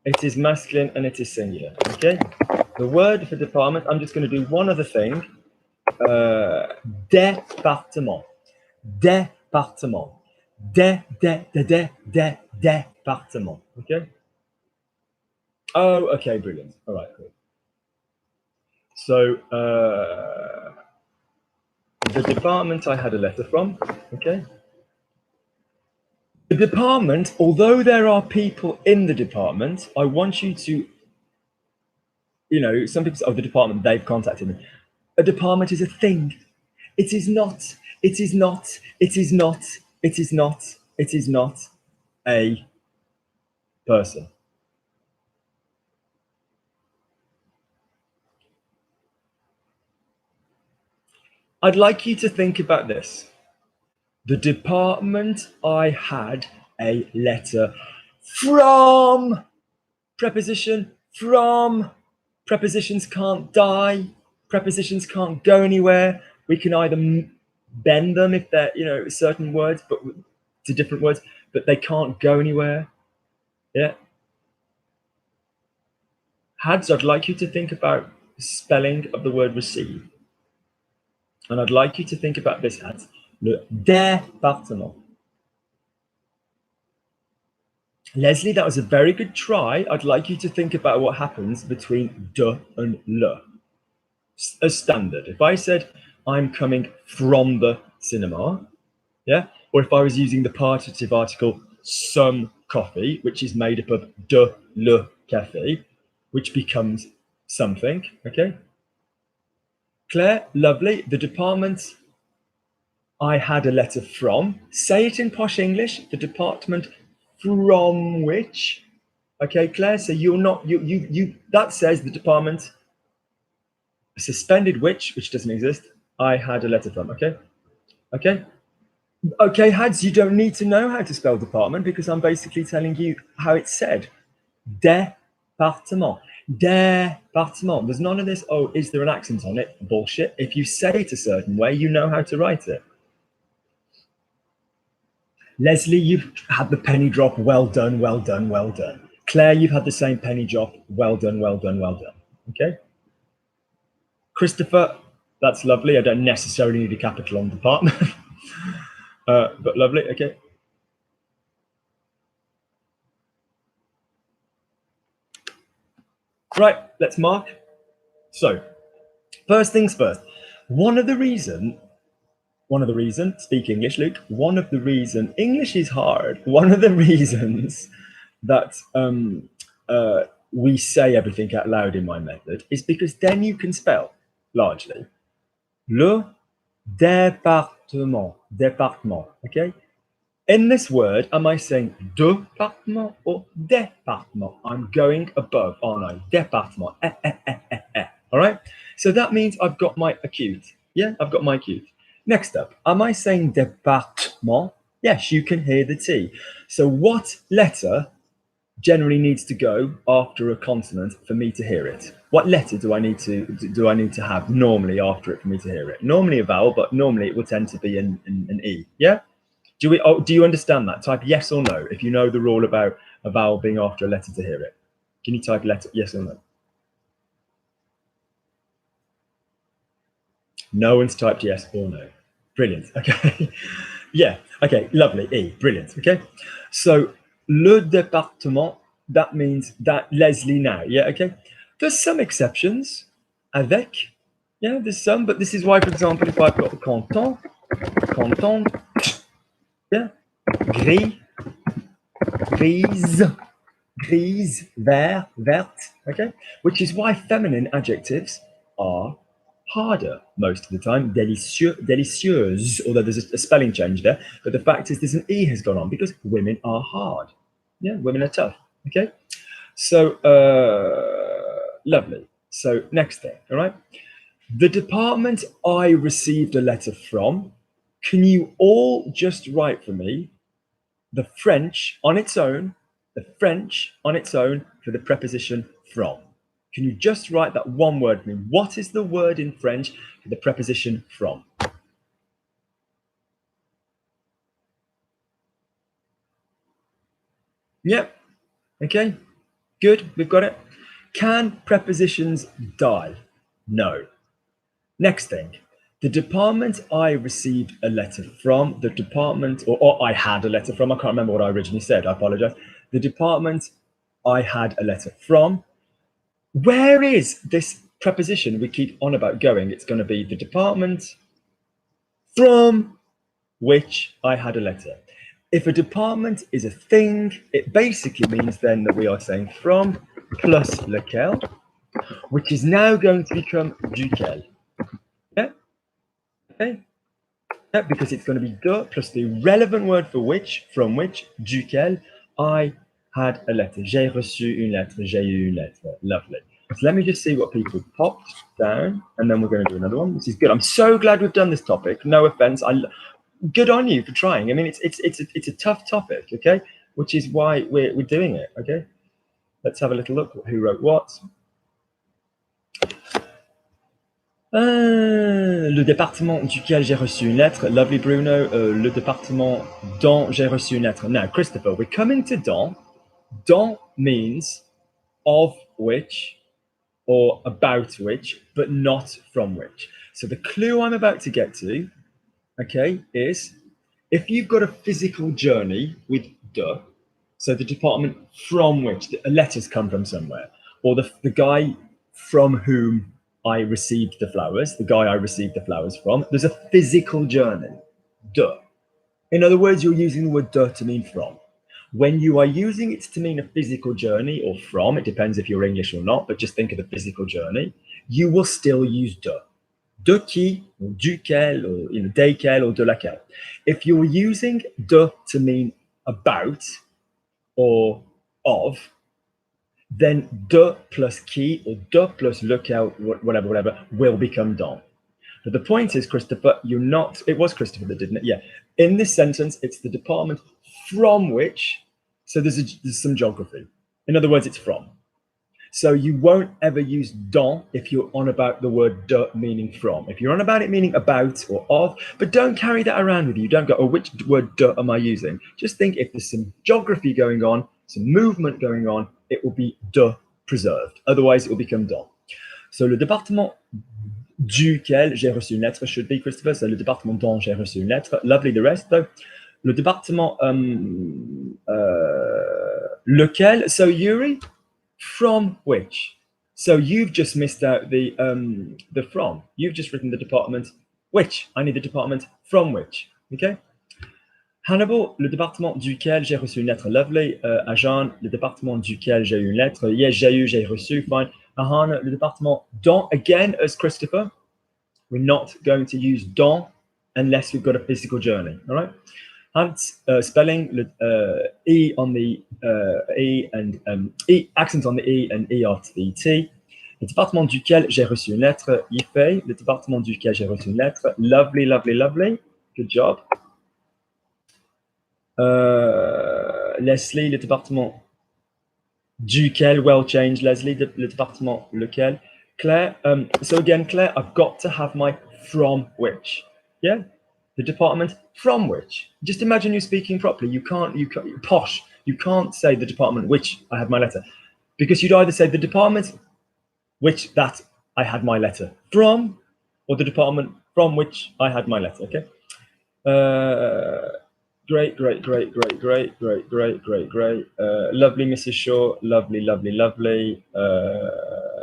it is masculine and it is singular. Okay, the word for department, I'm just going to do one other thing. Département. Département. Département. Okay. Oh, okay, brilliant. All right, cool. So the department I had a letter from. Okay. The department, although there are people in the department, I want you to, you know, some people say, oh, the department, they've contacted me. A department is a thing. It is not a person. I'd like you to think about this. The department I had a letter from. Preposition from. Prepositions can't die. Prepositions can't go anywhere. We can either bend them if they're, certain words, but to different words, but they can't go anywhere. Yeah. Hads, I'd like you to think about spelling of the word receive. And I'd like you to think about this, Hads. Le département. Leslie, that was a very good try. I'd like you to think about what happens between de and le. As standard. If I said, I'm coming from the cinema, yeah? Or if I was using the partitive article, some coffee, which is made up of de le café, which becomes something, okay? Claire, lovely. The department I had a letter from. Say it in posh English. The department from which. Okay, Claire. So you're not you. That says the department suspended which doesn't exist. I had a letter from. Okay, okay, okay. Hads, you don't need to know how to spell department because I'm basically telling you how it's said. Département. Département. There's none of this. Oh, is there an accent on it? Bullshit. If you say it a certain way, you know how to write it. Leslie, you've had the penny drop. Well done, well done, well done. Claire, you've had the same penny drop. Well done, well done, well done. Okay. Christopher, that's lovely. I don't necessarily need a capital on department, but lovely. Okay. Right, let's mark. So, first things first. One of the reason, speak English, Luke. One of the reason, English is hard. One of the reasons that we say everything out loud in my method is because then you can spell largely. Le département, département, okay? In this word, am I saying département or département? I'm going above, aren't I? Département, all right? So that means I've got my acute. Yeah, I've got my acute. Next up, am I saying département? Yes, you can hear the T. So what letter generally needs to go after a consonant for me to hear it? What letter do I need to have normally after it for me to hear it? Normally a vowel, but normally it will tend to be an E. Yeah? Do you understand that? Type yes or no if you know the rule about a vowel being after a letter to hear it. Can you type letter yes or no? No one's typed yes or no. Brilliant. Okay. Yeah. Okay. Lovely. E. Brilliant. Okay. So le département, that means that Leslie now. Yeah. Okay. There's some exceptions. Avec. Yeah. There's some, but this is why, for example, if I've got the canton, yeah, gris, grise, grise, vert, verte. Okay. Which is why feminine adjectives are harder most of the time. Délicieux, délicieuse, although there's a spelling change there. But the fact is there's an E has gone on because women are hard. Yeah, women are tough. Okay. So, lovely. So, next thing, all right. The department I received a letter from. Can you all just write for me the French on its own, for the preposition from? Can you just write that one word for me? What is the word in French for the preposition from? Yep. Okay. Good. We've got it. Can prepositions die? No. Next thing. The department I received a letter from, the department, or I had a letter from, I can't remember what I originally said, I apologize. The department I had a letter from. Where is this preposition we keep on about going? It's going to be the department from which I had a letter. If a department is a thing, it basically means then that we are saying from plus lequel, which is now going to become duquel. Yeah? Okay? Yeah, because it's going to be de plus the relevant word for which, from which, duquel, I had a letter. J'ai reçu une lettre. J'ai eu une lettre. Lovely. So let me just see what people popped down, and then we're going to do another one. This is good. I'm so glad we've done this topic. No offense. Good on you for trying. I mean, it's a tough topic, okay? Which is why we're doing it, okay? Let's have a little look. Who wrote what? Le département duquel j'ai reçu une lettre. Lovely Bruno. Le département dont j'ai reçu une lettre. Now, Christopher, we're coming to dont. Dont means of which or about which, but not from which. So the clue I'm about to get to, okay, is if you've got a physical journey with de, so the department from which the letters come from somewhere, or the guy from whom I received the flowers, the guy I received the flowers from, there's a physical journey, de. In other words, you're using the word de to mean from. When you are using it to mean a physical journey or from, it depends if you're English or not, but just think of the physical journey, you will still use de. De qui, or duquel, or desquels, or de laquelle. If you're using de to mean about or of, then de plus qui or de plus lequel, whatever, will become dont. But the point is, Christopher, you're not, it was Christopher that didn't it? Yeah. In this sentence, it's the department from which, so there's some geography. In other words, it's from. So you won't ever use dont if you're on about the word de meaning from. If you're on about it meaning about or of, but don't carry that around with you. Don't go, oh, which word de am I using? Just think if there's some geography going on, some movement going on, it will be de preserved. Otherwise, it will become dont. So le département duquel j'ai reçu une lettre should be, Christopher, so le département dont j'ai reçu une lettre. Lovely, the rest, though. Le département lequel, so Yuri, from which? So you've just missed out the from. You've just written the department which. I need the department from which. Okay. Hannibal, le département duquel j'ai reçu une lettre. Lovely. Ajan, le département duquel j'ai eu une lettre. Yes, j'ai reçu. Fine. Ahana, le département dont. Again, as Christopher, we're not going to use dont unless we've got a physical journey. All right. Hans, spelling E on the E and E, accent on the E and E after the T. Le département duquel j'ai reçu une lettre. Yifei, le département duquel j'ai reçu une lettre. Lovely, lovely, lovely. Good job. Leslie, le département duquel, well changed, Leslie, le département lequel. Claire, so again, Claire, I've got to have my from which. Yeah, the department from which. Just imagine you speaking properly. You can't, posh. You can't say the department which I had my letter, because you'd either say the department which that I had my letter from, or the department from which I had my letter. Okay. Great. Lovely, Mrs. Shaw. Lovely.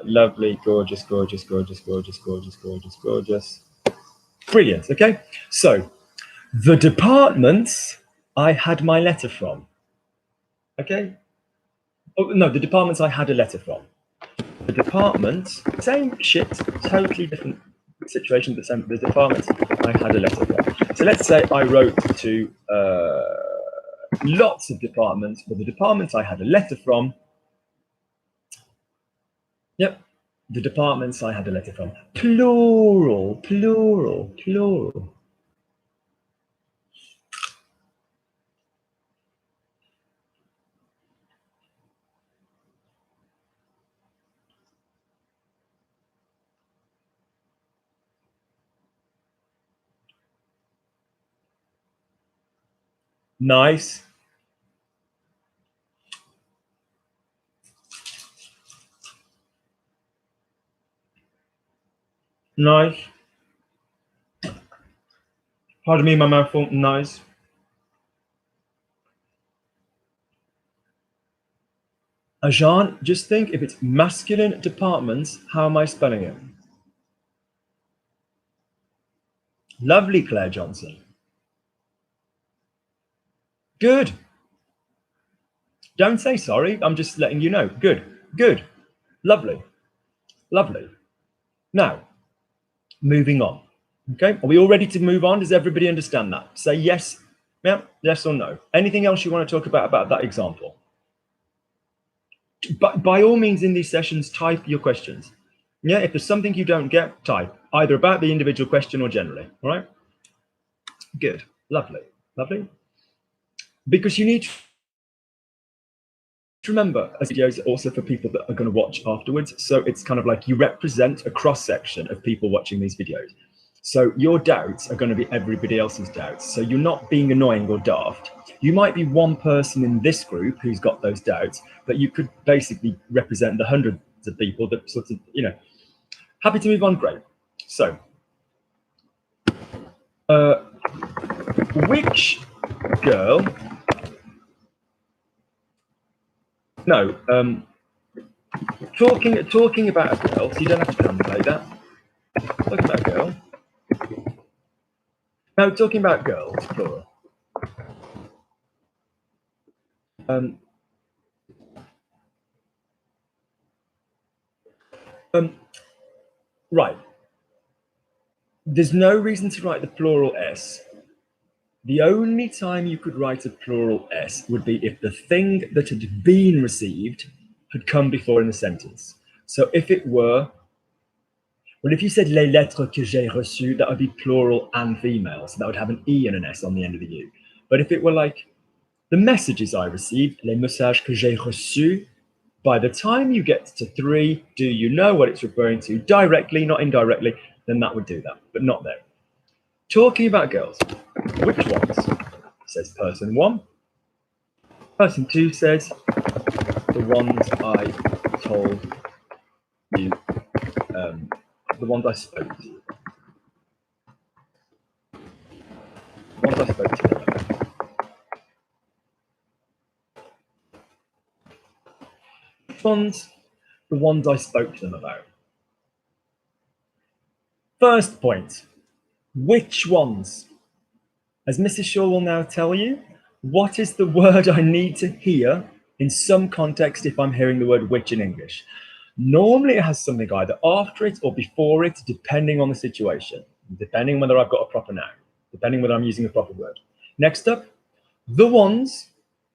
Lovely, gorgeous. Brilliant. Okay. So the departments I had my letter from. Okay. Oh, no, the departments I had a letter from. The departments, same shit, totally different situation, but same. The departments I had a letter from. So let's say I wrote to lots of departments, but the departments I had a letter from. Yep, the departments I had a letter from. Plural. Nice. Nice. Pardon me, my mouthful. Nice. Ajan, just think if it's masculine departments, how am I spelling it? Lovely, Claire Johnson. Good. Don't say sorry. I'm just letting you know. Good. Lovely. Now, moving on. Okay, are we all ready to move on? Does everybody understand that? Say yes, yeah, yes or no. Anything else you want to talk about that example? But by all means, in these sessions, type your questions. Yeah, if there's something you don't get, type either about the individual question or generally. All right. Good. Lovely. Because you need to remember, as videos are also for people that are going to watch afterwards. So it's kind of like you represent a cross section of people watching these videos. So your doubts are going to be everybody else's doubts. So you're not being annoying or daft. You might be one person in this group who's got those doubts, but you could basically represent the hundreds of people that sort of, happy to move on. Great. So, which girl? No, talking about a girl. So you don't have to translate that. Talking about a girl. No, talking about girls, plural. Right. There's no reason to write the plural S. The only time you could write a plural S would be if the thing that had been received had come before in the sentence. So if it were, well, if you said les lettres que j'ai reçues, that would be plural and female. So that would have an E and an S on the end of the U. But if it were like the messages I received, les messages que j'ai reçus, by the time you get to 3, do you know what it's referring to directly, not indirectly, then that would do that, but not there. Talking about girls, which ones? Says person 1. Person 2 says, the ones I told you, the ones I spoke to you. The ones I spoke to them about. Which ones? The ones I spoke to them about. First point, which ones? As Mrs. Shaw will now tell you, what is the word I need to hear in some context if I'm hearing the word which in English? Normally it has something either after it or before it, depending on the situation, depending whether I've got a proper noun, depending whether I'm using a proper word. Next up, the ones.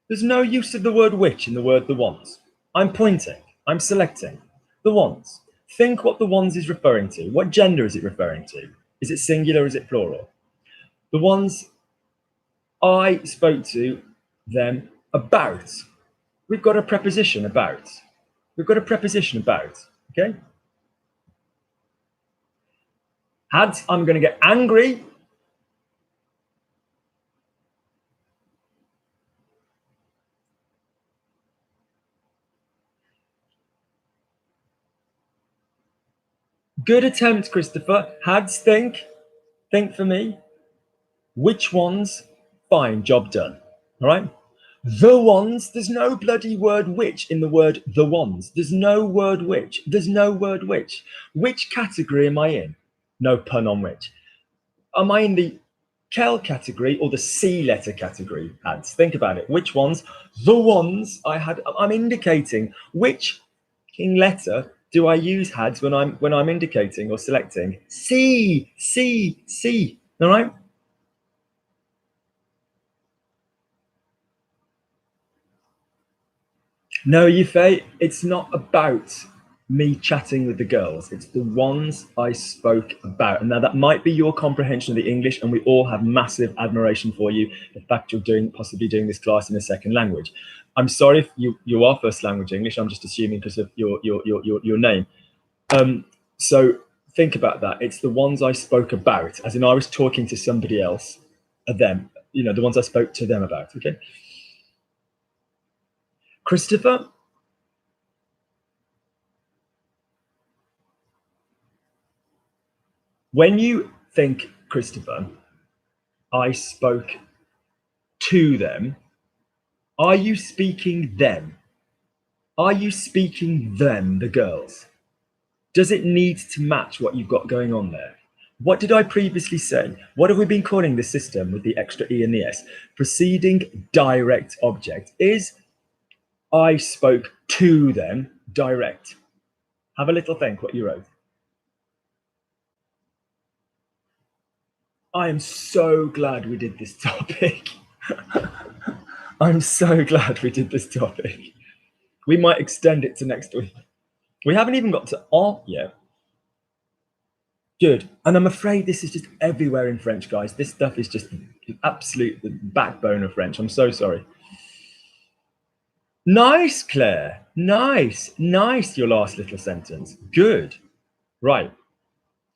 There's no use of the word which in the word the ones. I'm pointing, I'm selecting. The ones. Think what the ones is referring to. What gender is it referring to? Is it singular or is it plural? The ones I spoke to them about. We've got a preposition about. We've got a preposition about, okay? Had, I'm going to get angry. Good attempt, Christopher. Hads, think for me. Which ones? Fine, job done. All right? The ones, there's no bloody word which in the word the ones. There's no word which. There's no word which. Which category am I in? No pun on which. Am I in the Kel category or the C letter category? Ads. Think about it. Which ones? The ones I had. I'm indicating which letter do I use Hads when I'm indicating or selecting? C, C, C. All right. No, Yufei, it's not about me chatting with the girls. It's the ones I spoke about. And now that might be your comprehension of the English, and we all have massive admiration for you. The fact you're possibly doing this class in a second language. I'm sorry if you are first language English. I'm just assuming because of your name. So think about that. It's the ones I spoke about, as in I was talking to somebody else, them. The ones I spoke to them about. Okay. Christopher, when you think, Christopher, I spoke to them, are you speaking them? Are you speaking them, the girls? Does it need to match what you've got going on there? What did I previously say? What have we been calling this system with the extra E and the S? Preceding direct object. Is I spoke to them direct? Have a little think what you wrote. I am so glad we did this topic. I'm so glad we did this topic. We might extend it to next week. We haven't even got to on yet. Good. And I'm afraid this is just everywhere in French, guys. This stuff is just the absolute backbone of French. I'm so sorry. Nice, Claire. Nice. Nice, your last little sentence. Good. Right.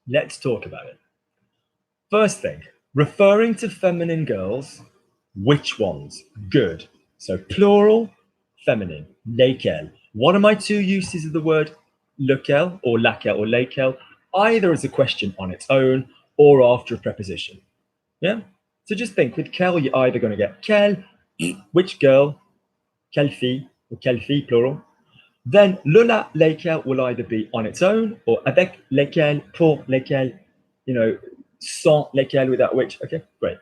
Let's talk about it. First thing, referring to feminine girls, which ones? Good. So plural, feminine, lequel. What are my two uses of the word lequel or laquelle or lequel? Either as a question on its own or after a preposition. Yeah? So just think, with quel, you're either going to get quelle, which girl, quelle fille, or quelle fille, plural. Then le la, lesquels will either be on its own or avec lesquels, pour lesquels, sans lesquels, without which. Okay, great.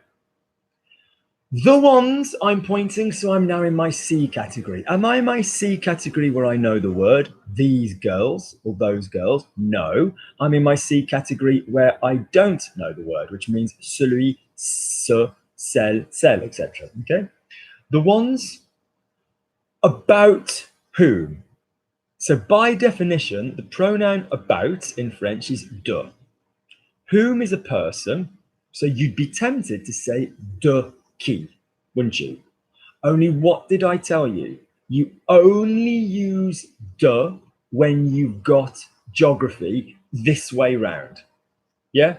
The ones I'm pointing, so I'm now in my C category. Am I in my C category where I know the word, these girls or those girls? No. I'm in my C category where I don't know the word, which means celui, ce, celle, celle, etc. Okay? The ones about whom. So by definition, the pronoun about in French is de. Whom is a person, so you'd be tempted to say de qui, wouldn't you? Only what did I tell you? You only use de when you've got geography this way round. Yeah?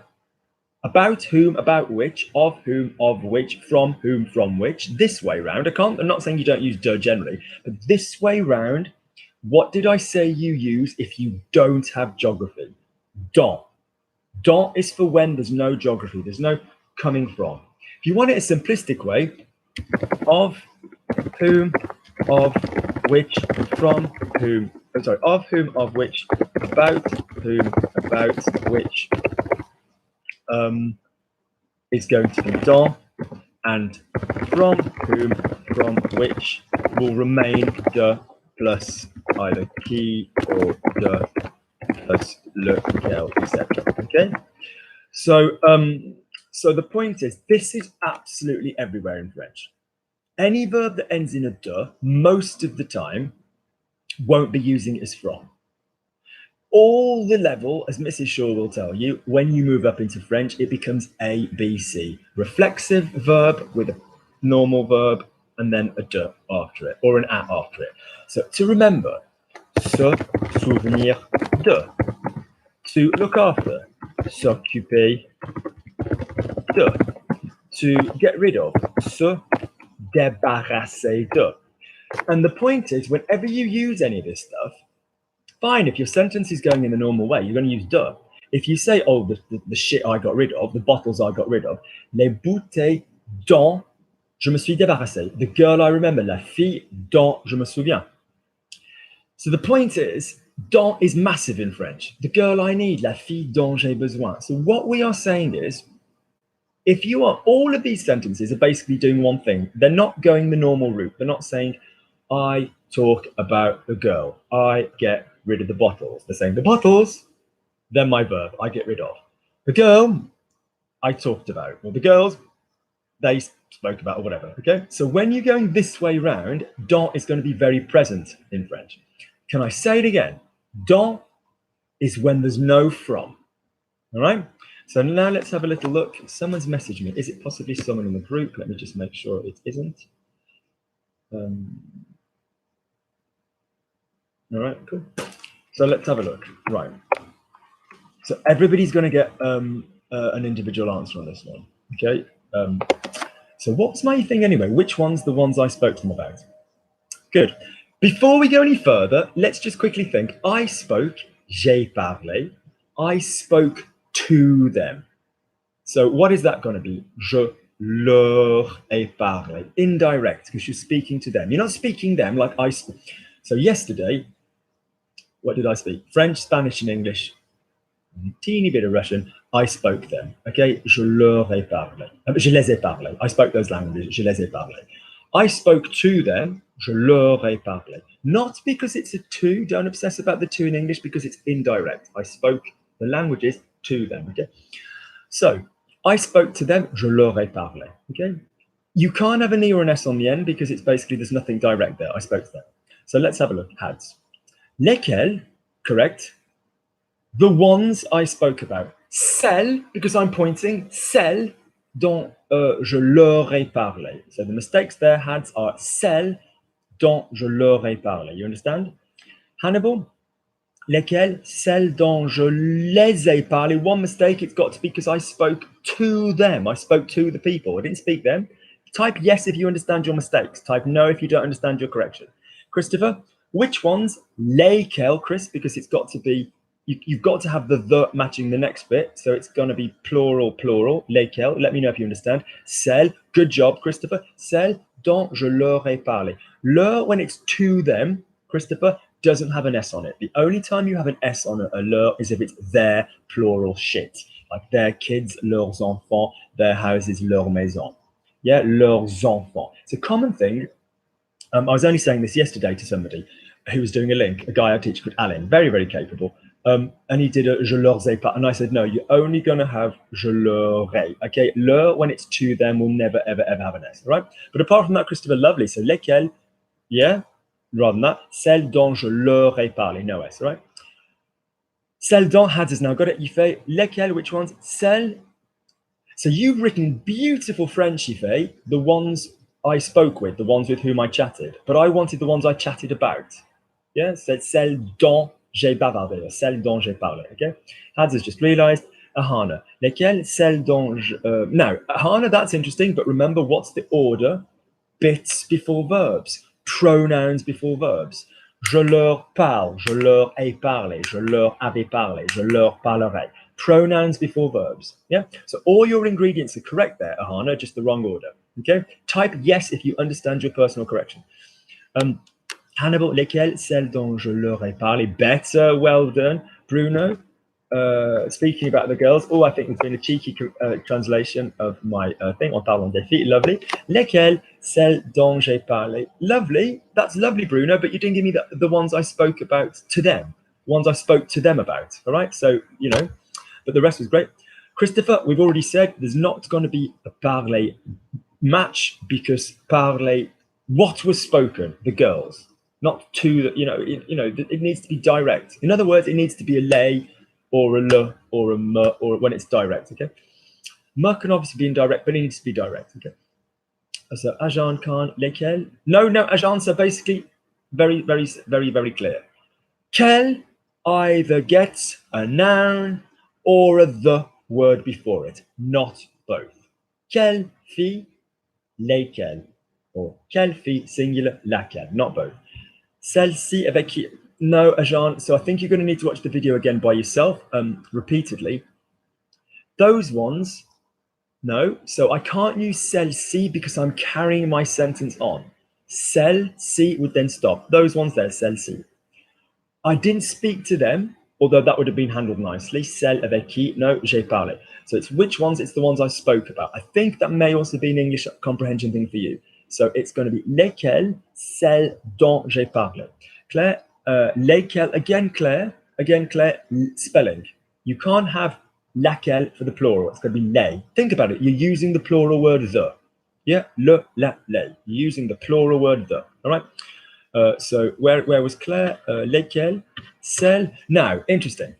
About whom, about which, of whom, of which, from whom, from which, this way round. I'm not saying you don't use de generally, but this way round, what did I say you use if you don't have geography? Dans. Dans is for when there's no geography, there's no coming from. If you want it a simplistic way, of whom, of which, from whom, of whom, of which, about whom, about which, is going to be dans, and from whom, from which will remain de plus either qui or de plus lequel, etc. Okay, so the point is, this is absolutely everywhere in French. Any verb that ends in a de, most of the time, won't be using it as from. All the level, as Mrs. Shaw will tell you, when you move up into French, it becomes A, B, C. Reflexive verb with a normal verb and then a de after it, or an a after it. So to remember, se souvenir de. To look after, s'occuper de. To get rid of, se débarrasser de. And the point is, whenever you use any of this stuff, fine, if your sentence is going in the normal way, you're going to use de. If you say, oh, the shit I got rid of, the bottles I got rid of, les bouteilles dont je me suis débarrassé. The girl I remember, la fille dont je me souviens. So the point is, dont is massive in French. The girl I need, la fille dont j'ai besoin. So what we are saying is, if you are, all of these sentences are basically doing one thing. They're not going the normal route. They're not saying, I talk about the girl. I get rid of the bottles. They're saying the bottles, then my verb, I get rid of. The girl, I talked about. Or the girls, they spoke about, or whatever. Okay. So when you're going this way round, dont is going to be very present in French. Can I say it again? Dont is when there's no from. All right. So now let's have a little look. Someone's messaged me. Is it possibly someone in the group? Let me just make sure it isn't. All right, cool. So let's have a look. Right. So everybody's going to get an individual answer on this one. Okay. So what's my thing anyway? Which one's the ones I spoke to them about? Good. Before we go any further, let's just quickly think. I spoke, j'ai parlé. I spoke to them. So what is that going to be? Je leur ai parlé. Indirect, because you're speaking to them. You're not speaking them like I speak. So yesterday, what did I speak? French, Spanish, and English. Teeny bit of Russian. I spoke them. Okay, je leur ai parlé. Je les ai parlé. I spoke those languages. Je les ai parlé. I spoke to them. Je leur ai parlé. Not because it's a to. Don't obsess about the to in English because it's indirect. I spoke the languages to them. Okay. So I spoke to them. Je leur ai parlé. Okay. You can't have an e or an s on the end because it's basically there's nothing direct there. I spoke to them. So let's have a look. Hads. Lesquels, correct. The ones I spoke about. Celles, because I'm pointing, celles dont je leur ai parlé. So the mistakes there, hads, are celles dont je leur ai parlé. You understand? Hannibal, Lesquelles? Celles dont je les ai parlé. One mistake, it's got to be because I spoke to them. I spoke to the people. I didn't speak them. Type yes if you understand your mistakes. Type no if you don't understand your correction. Christopher, which ones? Lesquelles, Chris, because it's got to be, you've got to have the matching the next bit. So it's going to be plural, plural. Lesquelles. Let me know if you understand. Celles. Good job, Christopher. Celles dont je leur ai parlé. Leur, when it's to them, Christopher, doesn't have an S on it. The only time you have an S on a leur is if it's their plural shit. Like their kids, leurs enfants, their houses, leur maison. Yeah, leurs enfants. It's a common thing. I was only saying this yesterday to somebody who was doing a link, a guy I teach called Alan, very, very capable. And he did a je leur ai pas. And I said, no, you're only going to have je leur ai. Okay, leur, when it's to them, will never, ever, ever have an S, right? But apart from that, Christopher, lovely. So lesquelles, yeah, rather than that, celles dont je leur ai parlé, no S, right? Celles dont has now got it. Yifei, lesquelles, which ones? Celles. So you've written beautiful French, Yifei, the ones I spoke with, the ones with whom I chatted, but I wanted the ones I chatted about. Yeah, so it's celles dont j'ai bavardé, or celles dont j'ai parlé, okay? Has has just realized, Ahana. Lesquelles? Celles dont now, Ahana, that's interesting, but remember what's the order? Bits before verbs, pronouns before verbs. Je leur parle, je leur ai parlé, je leur avais parlé, je leur parlerai. Pronouns before verbs. Yeah. So all your ingredients are correct there, Ahana, just the wrong order. Okay. Type yes if you understand your personal correction. Hannibal, lesquelles? Celles dont je leur ai parlé. Better. Well done, Bruno. Speaking about the girls, oh, I think there's been a cheeky translation of my thing. On parle en défi. Lovely. Lesquelles? Celles dont j'ai parlé. Lovely. That's lovely, Bruno. But you didn't give me the ones I spoke about to them. Ones I spoke to them about. All right. So you know, but the rest was great. Christopher, we've already said there's not going to be a parler match because parler, what was spoken, the girls, not to the, it needs to be direct. In other words, it needs to be a les or a le or a me or when it's direct. Okay, me can obviously be indirect, but it needs to be direct. Okay. So Ajan Khan, lesquels? No, Ajan. So basically, very, very, very, very clear. Quel either gets a noun or a the word before it, not both. Quelle fille, lesquelles, or quelle fille singular, laquelle, not both. Celle-ci avec qui? No, Ajan. So I think you're going to need to watch the video again by yourself, repeatedly. Those ones, no. So I can't use celle-ci because I'm carrying my sentence on. Celle-ci would then stop. Those ones there, celle-ci. I didn't speak to them, although that would have been handled nicely. Celle avec qui? No, j'ai parlé. So it's which ones? It's the ones I spoke about. I think that may also be an English comprehension thing for you. So it's going to be lesquelles, celles dont j'ai parlé. Claire, lesquelles, again, Claire, spelling. You can't have laquelle for the plural. It's going to be les. Think about it. You're using the plural word the. Yeah, le, la, les. You're using the plural word the. All right. So where was Claire? Lesquelles, celles. Now, interesting.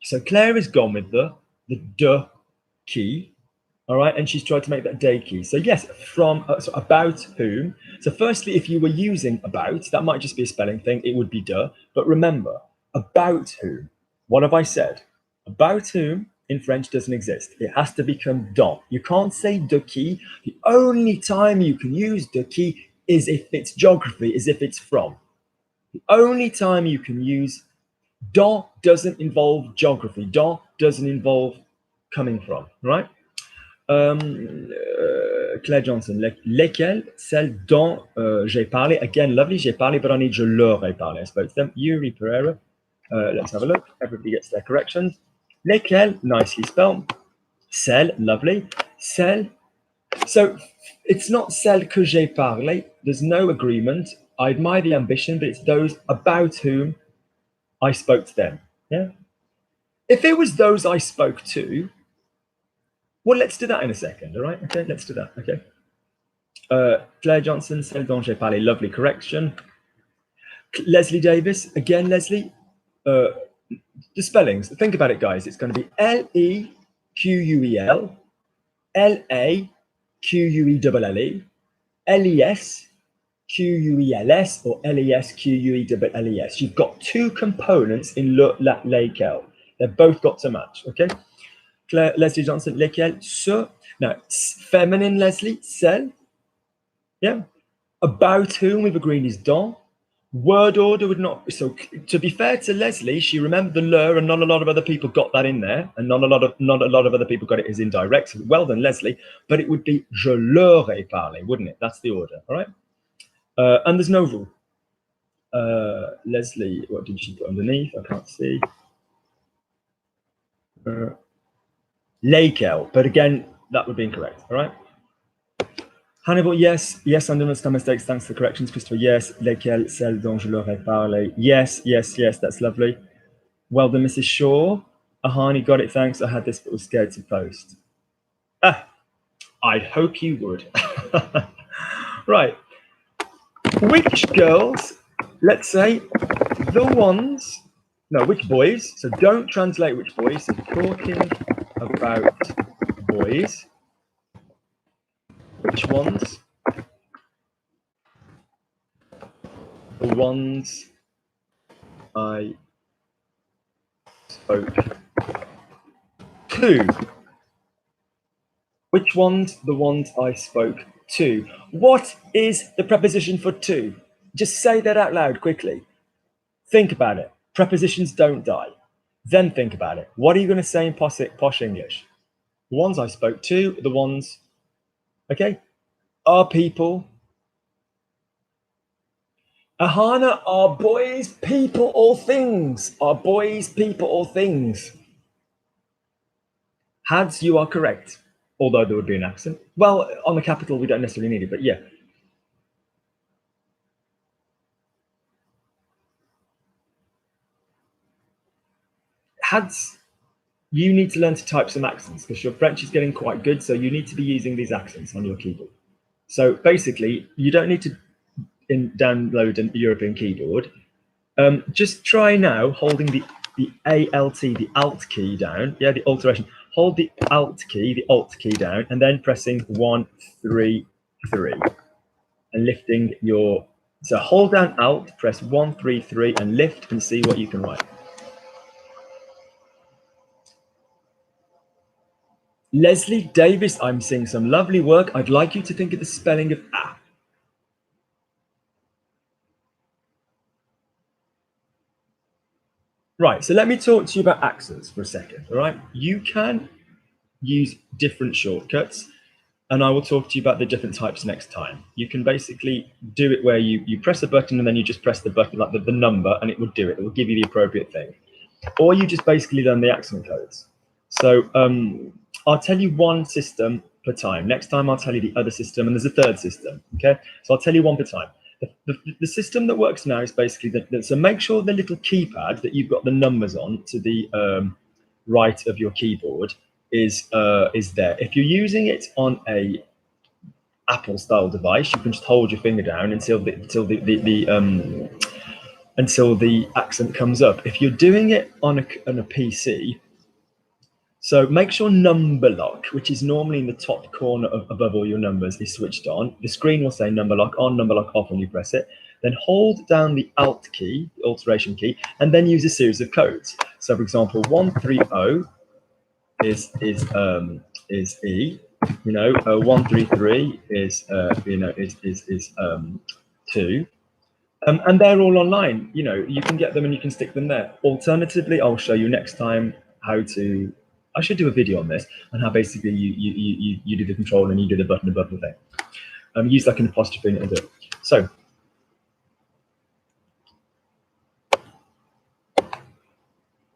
So Claire is gone with the de key, all right, and she's tried to make that day key. So yes, from so about whom. So firstly, if you were using about, that might just be a spelling thing. It would be de. But remember, about whom. What have I said? About whom in French doesn't exist. It has to become dont. You can't say de qui. The only time you can use de qui is if it's geography, is if it's from. The only time you can use dont doesn't involve geography. Dont doesn't involve coming from, right? Claire Johnson, lesquelles, celles dont j'ai parlé. Again, lovely, j'ai parlé, but I need je leur ai parlé. I spoke to them. Yuri Pereira. Let's have a look. Everybody gets their corrections. Lesquelles, nicely spelled. Celles, lovely. Celles. So it's not celle que j'ai parlé. There's no agreement. I admire the ambition, but it's those about whom I spoke to them. Yeah. If it was those I spoke to, well, let's do that in a second. All right. Okay. Let's do that. Okay. Claire Johnson, celle dont j'ai parlé. Lovely correction. Leslie Davis. Again, Leslie. The spellings. Think about it, guys. It's going to be Lequel, LAQUELLE, LES, Q-U-E-L-S or L-E-S, Q-U-E-L-L-E-S. You've got two components in le, la, lequel. They've both got to match, okay? Claire, Leslie Johnson, lequel, ce. Now, feminine Leslie, celle. Yeah. About whom we've agreed is dont. Word order would not. So to be fair to Leslie, she remembered the le, and not a lot of other people got that in there, and not a lot of other people got it as indirect. So well done, Leslie. But it would be je leur ai parlé, wouldn't it? That's the order. All right. And there's no rule. Leslie, what did she put underneath? I can't see. Lequel, but again, that would be incorrect. All right. Hannibal, yes, I don't understand mistakes. Thanks for the corrections. Christopher, yes. Lesquels, celles dont je leur ai parlé. Yes, that's lovely. Well done, Mrs. Shaw. Ahani, got it, thanks. I had this but was scared to post. I'd hope you would. Right. Which girls, let's say, which boys, so don't translate which boys, so talking about boys. Which ones? The ones I spoke to. Which ones? The ones I spoke to. What is the preposition for to? Just say that out loud quickly. Think about it. Prepositions don't die. Then think about it. What are you going to say in posh English? The ones I spoke to, the ones, okay? Are people. Ahana, are boys, people, or things? Are boys, people, or things? Hads, you are correct. Although there would be an accent. Well, on the capital, we don't necessarily need it, but yeah. Hads, you need to learn to type some accents because your French is getting quite good, so you need to be using these accents on your keyboard. So basically, you don't need to download a European keyboard. Just try now holding the ALT, the Alt key down. Yeah, the alteration. Hold the Alt key down, and then pressing 1, 3, 3, and lifting your. So hold down Alt, press 1, 3, 3, and lift, and see what you can write. Leslie Davis, I'm seeing some lovely work. I'd like you to think of the spelling of a. Right, so let me talk to you about accents for a second, all right? You can use different shortcuts, and I will talk to you about the different types next time. You can basically do it where you press a button and then you just press the button, like the number, and it will do it. It will give you the appropriate thing. Or you just basically learn the accent codes. So I'll tell you one system per time. Next time I'll tell you the other system, and there's a third system, okay? So I'll tell you one per time. The system that works now is basically so make sure the little keypad that you've got the numbers on to the right of your keyboard is there. If you're using it on a Apple style device, you can just hold your finger down until the accent comes up. If you're doing it on a PC, so make sure number lock, which is normally in the top corner above all your numbers, is switched on. The screen will say number lock on, number lock off when you press it. Then hold down the Alt key, the alteration key, and then use a series of codes. So for example, 130 is E. 133 is 2. And they're all online. You can get them and you can stick them there. Alternatively, I'll show you next time how to. I should do a video on this and how basically you do the control and you do the button above the thing. Use like an apostrophe and it'll do it. So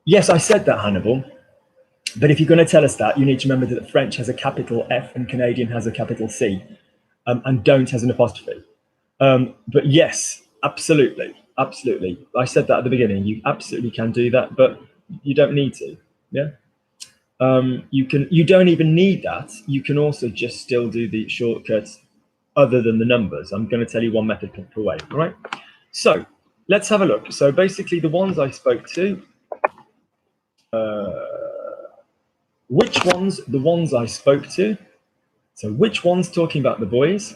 yes, I said that, Hannibal. But if you're going to tell us that, you need to remember that French has a capital F and Canadian has a capital C, and don't has an apostrophe. But yes, absolutely. I said that at the beginning. You absolutely can do that, but you don't need to. Yeah. You don't even need that. You can also just still do the shortcuts other than the numbers. I'm going to tell you one method per way. All right. So let's have a look. So basically, the ones I spoke to. Which ones? The ones I spoke to. So which ones talking about the boys?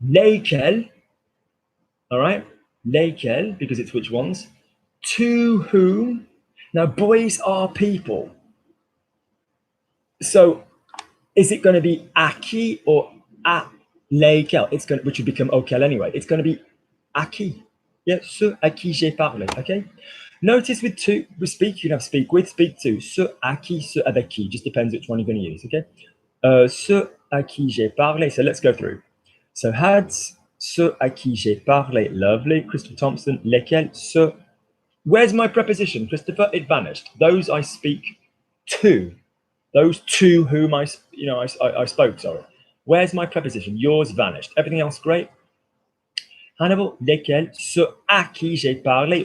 Lesquels. All right, lequel, because it's which ones. To whom? Now, boys are people. So, is it going to be à qui or à lequel? It's going, which would become auquel anyway. It's going to be à qui. Yeah, ce à qui j'ai parlé. Okay. Notice with to, we speak, you can have speak with, speak to. Ce à qui, ce avec qui. Just depends which one you're going to use. Okay. Ce à qui j'ai parlé. So let's go through. So had, ce à qui j'ai parlé. Lovely. Christopher Thompson. Lesquels, ce. Where's my preposition, Christopher? It vanished. Those I speak to. Those to whom I spoke, sorry. Where's my preposition? Yours vanished. Everything else great. Hannibal, lesquels, ceux à qui j'ai parlé.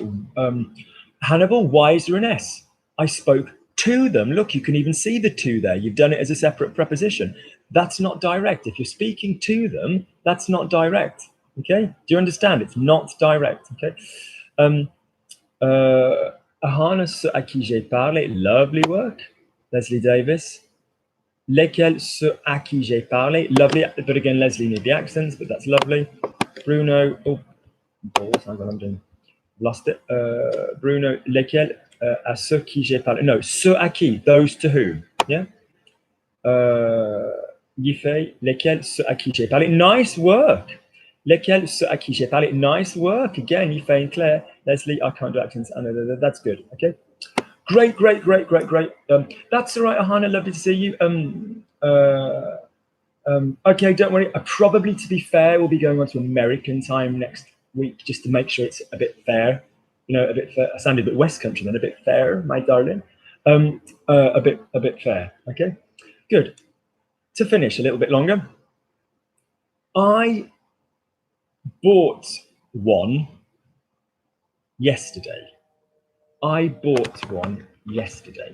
Hannibal, why is there an S? I spoke to them. Look, you can even see the to there. You've done it as a separate preposition. That's not direct. If you're speaking to them, that's not direct. Okay? Do you understand? It's not direct. Okay? Ahana, ceux à qui j'ai parlé. Lovely work. Leslie Davis. Lesquels, ceux à qui j'ai parlé. Lovely, but again, Leslie need the accents, but that's lovely. Bruno, oh, balls, hang on, I'm doing, lost it. Bruno, lesquels, à ceux qui j'ai parlé. No, ceux à qui, those to whom, yeah? Yifei, lesquels, ceux à qui j'ai parlé. Nice work. Lesquels, ceux à qui j'ai parlé. Nice work. Again, Yifei and Claire. Leslie, I can't do accents. That's good, okay? Great. That's all right, Ahana. Lovely to see you. Okay, don't worry. Probably, to be fair, we'll be going on to American time next week just to make sure it's a bit fair. You know, a bit fair. I sounded a bit West Country then, a bit fair, my darling. A bit fair. Okay, good. To finish a little bit longer, I bought one yesterday. I bought one yesterday.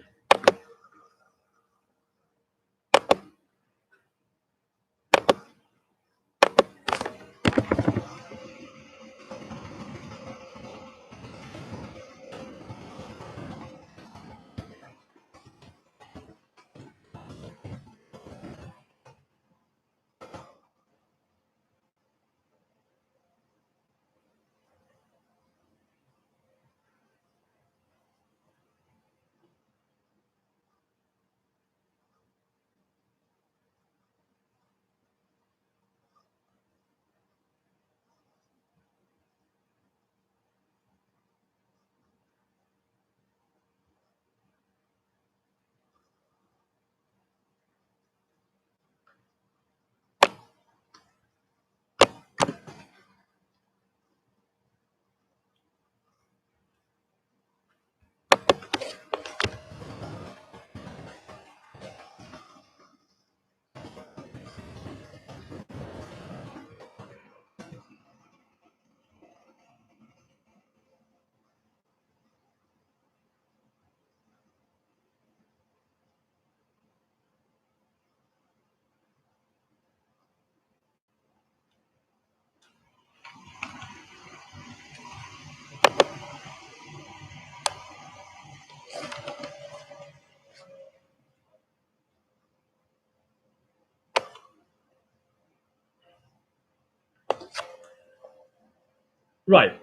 Right.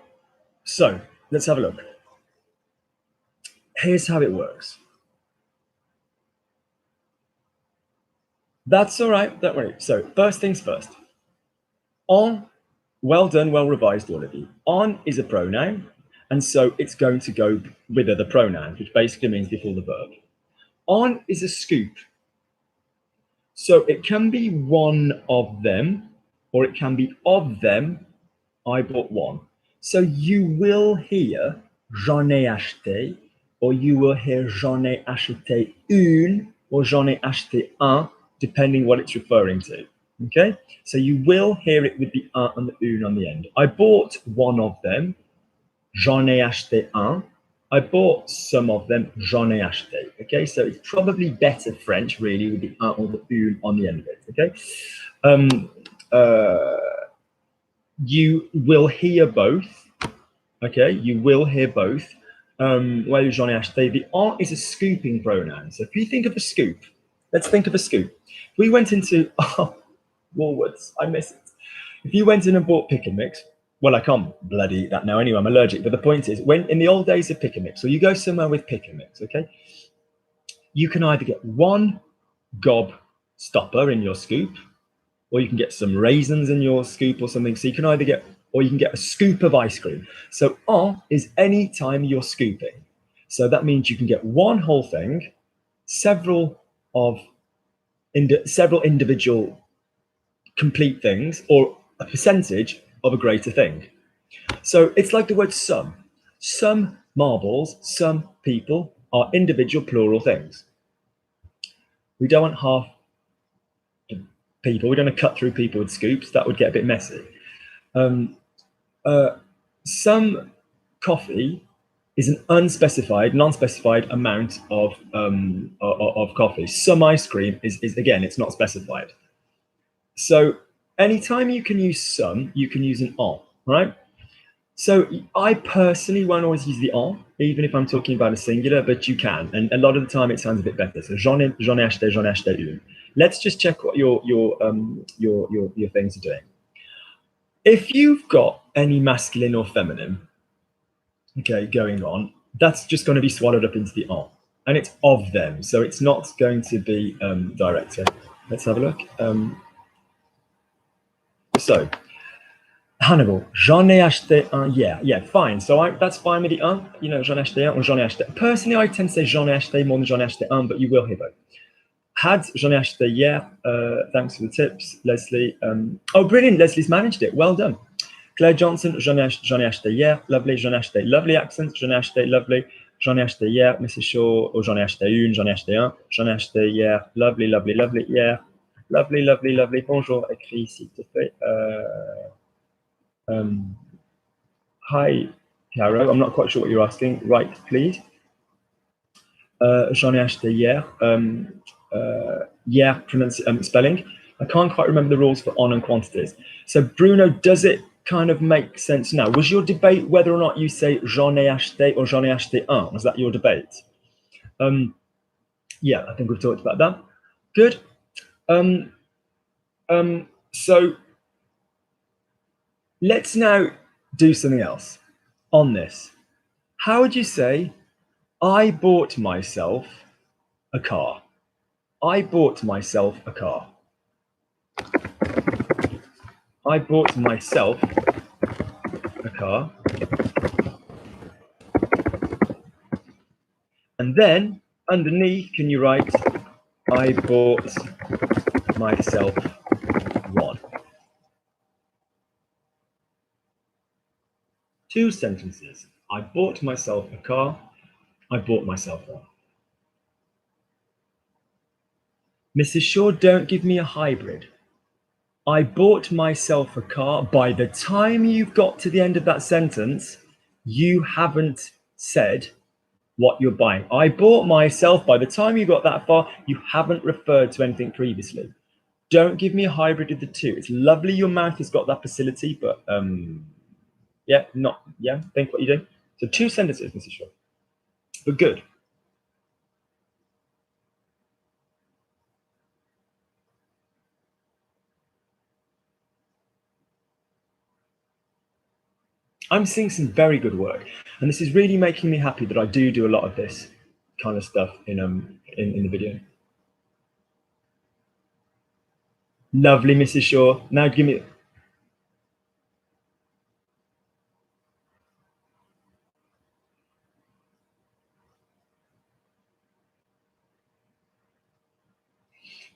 So let's have a look. Here's how it works. That's all right, don't worry. So first things first. On, well done, well revised, all of you. On is a pronoun, and so it's going to go with other pronouns, which basically means before the verb. On is a scoop. So it can be one of them, or it can be of them. I bought one. So you will hear j'en ai acheté, or you will hear j'en ai acheté une, or j'en ai acheté un, depending what it's referring to. Okay, so you will hear it with the un and the une on the end. I bought one of them, j'en ai acheté un. I bought some of them, j'en ai acheté. Okay, so it's probably better French, really, with the un or the une on the end of it. Okay, you will hear both. Okay, you will hear both. Well, j'en ai acheté. The en is a scooping pronoun. So if you think of a scoop, let's think of a scoop. We went into Woolworths. I miss it. If you went in and bought pick and mix, well, I can't bloody eat that now anyway, I'm allergic. But the point is, when in the old days of pick and mix, or you go somewhere with pick and mix, okay, you can either get one gob stopper in your scoop, or you can get some raisins in your scoop or something. So you can either get, or you can get a scoop of ice cream. So en is any time you're scooping. So that means you can get one whole thing, several individual complete things, or a percentage of a greater thing. So it's like the word some. Some marbles, some people are individual plural things. We don't want half people. We don't want to cut through people with scoops. That would get a bit messy. Some coffee is an unspecified, non-specified amount of coffee. Some ice cream is again, it's not specified. So anytime you can use some, you can use an en, right? So I personally won't always use the en, even if I'm talking about a singular, but you can. And a lot of the time it sounds a bit better. So j'en ai acheté une. Let's just check what your things are doing. If you've got any masculine or feminine, okay, going on, that's just going to be swallowed up into the en. And it's of them. So it's not going to be direct. Let's have a look. So Hannibal, j'en ai acheté un hier. Yeah, fine. So that's fine with the un. You know, j'en ai acheté un or j'en ai acheté. Personally, I tend to say j'en ai acheté more than j'en ai acheté un, but you will hear both. Had j'en ai acheté hier. Thanks for the tips, Leslie. Oh, brilliant. Leslie's managed it. Well done. Claire Johnson, j'en ai acheté hier. Lovely. J'en ai acheté. Lovely accent. J'en ai acheté. Lovely. J'en ai acheté hier. Mrs. Shaw, or j'en ai acheté une. J'en ai acheté un. J'en ai acheté hier. Lovely. Hier. Lovely. Bonjour. Écrit, s'il te plaît. Hi, Caro. I'm not quite sure what you're asking. Right, please. J'en ai acheté hier. Hier, spelling. I can't quite remember the rules for on and quantities. So, Bruno, does it kind of make sense now? Was your debate whether or not you say j'en ai acheté or j'en ai acheté un? Was that your debate? Yeah, I think we've talked about that. Good. So let's now do something else on this. How would you say, I bought myself a car? I bought myself a car. I bought myself a car. And then underneath, can you write, I bought myself one? Two sentences. I bought myself a car. I bought myself one. Mrs. Shaw, don't give me a hybrid. I bought myself a car. By the time you've got to the end of that sentence, you haven't said what you're buying. I bought myself. By the time you got that far, you haven't referred to anything previously. Don't give me a hybrid of the two. It's lovely your mouth has got that facility, but think what you do. So two sentences, Mrs. Shaw, but good. I'm seeing some very good work, and this is really making me happy that I do a lot of this kind of stuff in the video. Lovely, Mrs. Shaw. Now give me.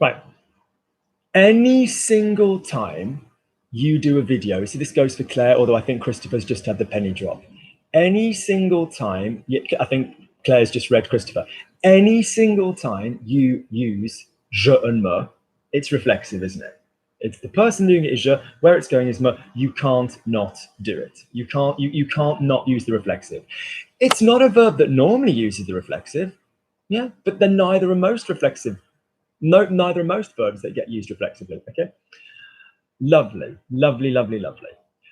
Right. Any single time you do a video, so this goes for Claire, although I think Christopher's just had the penny drop. Any single time, I think Claire's just read Christopher. Any single time you use je and me, it's reflexive, isn't it? It's the person doing it is je, where it's going is me. You can't not do it. You can't not use the reflexive. It's not a verb that normally uses the reflexive, yeah, but then neither are most reflexive. No, neither are most verbs that get used reflexively, okay? Lovely.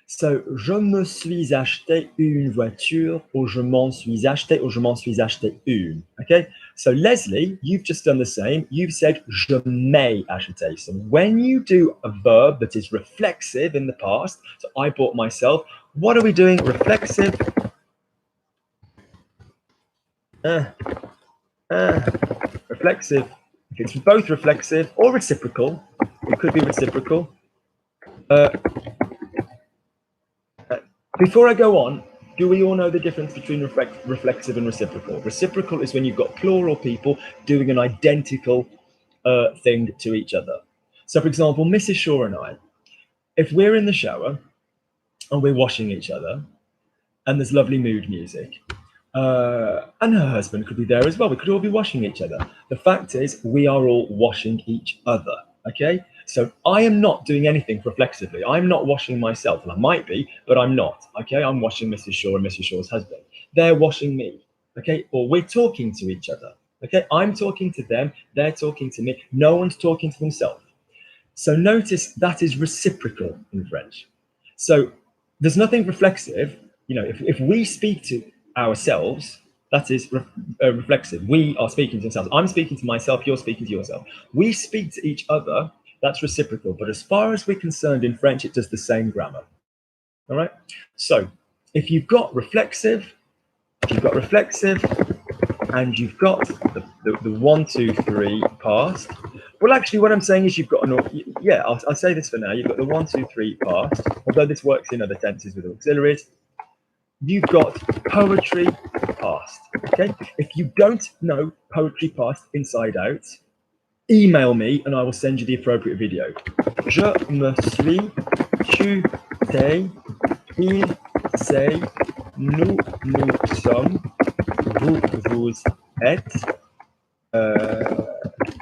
So, je me suis acheté une voiture, or je m'en suis acheté, or je m'en suis acheté une, okay? So, Leslie, you've just done the same. You've said, je m'ai acheté. So, when you do a verb that is reflexive in the past, so I bought myself, What are we doing? Reflexive. Reflexive. If it's both reflexive or reciprocal, it could be reciprocal. Before I go on, do we all know the difference between reflexive and reciprocal? Reciprocal is when you've got plural people doing an identical thing to each other. So, for example, Mrs. Shaw and I, if we're in the shower and we're washing each other and there's lovely mood music, and her husband could be there as well. We could all be washing each other. The fact is, we are all washing each other. Okay, so I am not doing anything reflexively. I'm not washing myself, and I might be, but I'm not. Okay, I'm washing Mrs. Shaw and Mrs. Shaw's husband. They're washing me. Okay, or we're talking to each other. Okay, I'm talking to them. They're talking to me. No one's talking to themselves. So notice that is reciprocal in French. So there's nothing reflexive. You know, if we speak to ourselves, that is reflexive. We are speaking to ourselves. I'm speaking to myself. You're speaking to yourself. We speak to each other. That's reciprocal. But as far as we're concerned in French, it does the same grammar. All right. So if you've got reflexive, and you've got the 1, 2, 3 past. Well, actually, what I'm saying is you've got I'll say this for now. You've got the 1, 2, 3 past, although this works in other tenses with auxiliaries. You've got poetry past. Okay, if you don't know poetry past inside out, email me and I will send you the appropriate video. Je me suis, tu t'es, il s'est, nous sommes, vous êtes,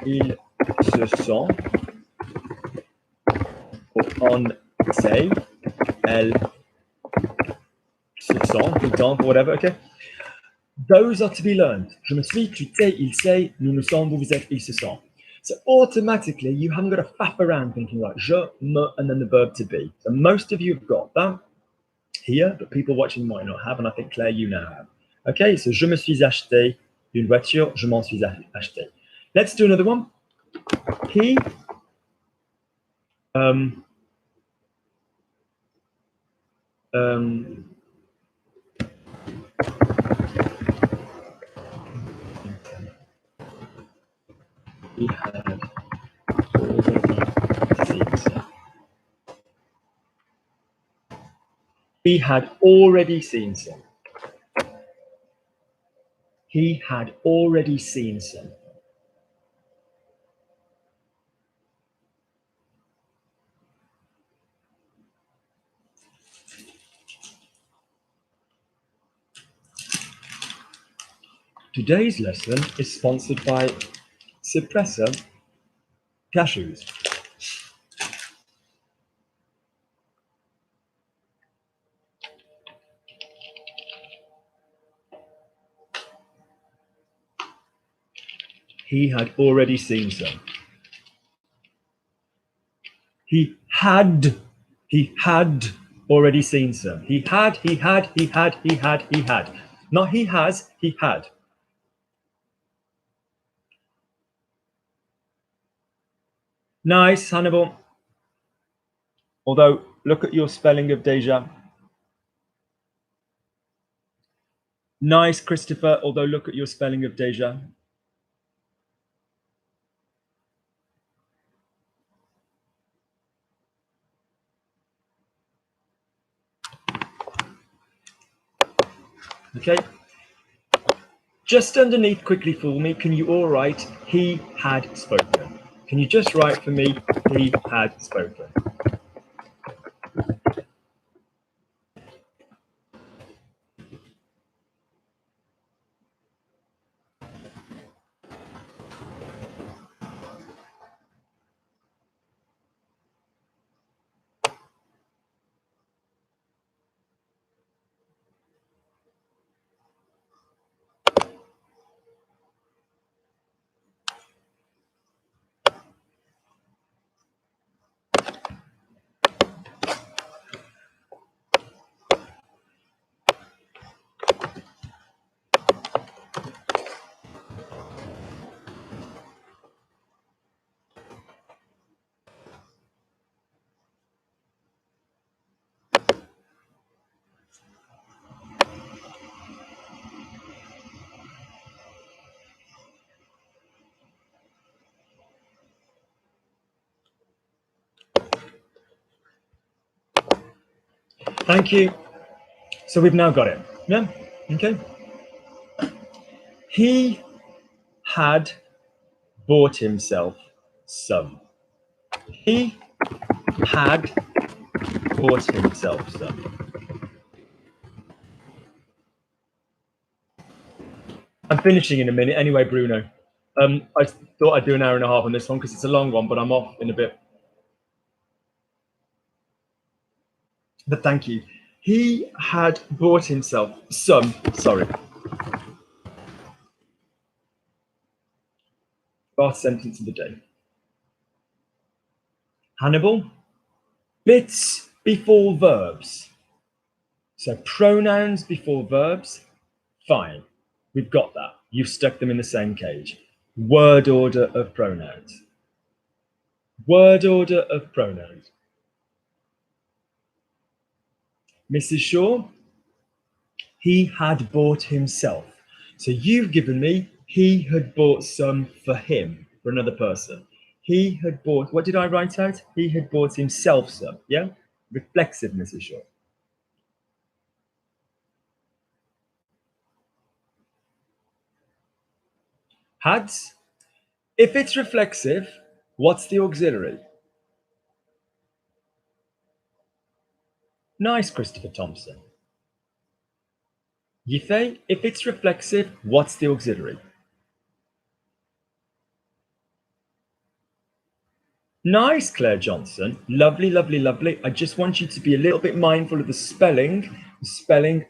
ils se sont, on s'est, elles se sont, for example, whatever, okay? Those are to be learned. Je me suis, tu t'es, il s'est, nous sommes, vous êtes, ils se sont. So automatically, you haven't got to faff around thinking like je, me, and then the verb to be. So most of you have got that here, but people watching might not have, and I think, Claire, you now have. Okay, so je me suis acheté une voiture, je m'en suis acheté. Let's do another one. He he had already seen some. He had already seen some. Today's lesson is sponsored by Suppressor Cashews. He had already seen some. He had already seen some. He had. Not he has, he had. Nice, Hannibal. Although, look at your spelling of déjà. Nice, Christopher. Although, look at your spelling of déjà. Okay. Just underneath quickly for me, can you all write, he had spoken? Can you just write for me, he had spoken? Thank you. So we've now got it. Yeah. Okay. He had bought himself some. He had bought himself some. I'm finishing in a minute anyway, Bruno. I thought I'd do an hour and a half on this one because it's a long one, but I'm off in a bit. But thank you. He had bought himself some. Sorry. Last sentence of the day. Hannibal. Bits before verbs. So pronouns before verbs. Fine. We've got that. You've stuck them in the same cage. Word order of pronouns. Word order of pronouns. Mrs. Shaw, he had bought himself. So you've given me, he had bought some for him, for another person. He had bought, what did I write out? He had bought himself some, yeah? Reflexive, Mrs. Shaw. Hads. If it's reflexive, what's the auxiliary? Nice, Christopher Thompson. Yifei, if it's reflexive, what's the auxiliary? Nice, Claire Johnson. Lovely, lovely, lovely. I just want you to be a little bit mindful of the spelling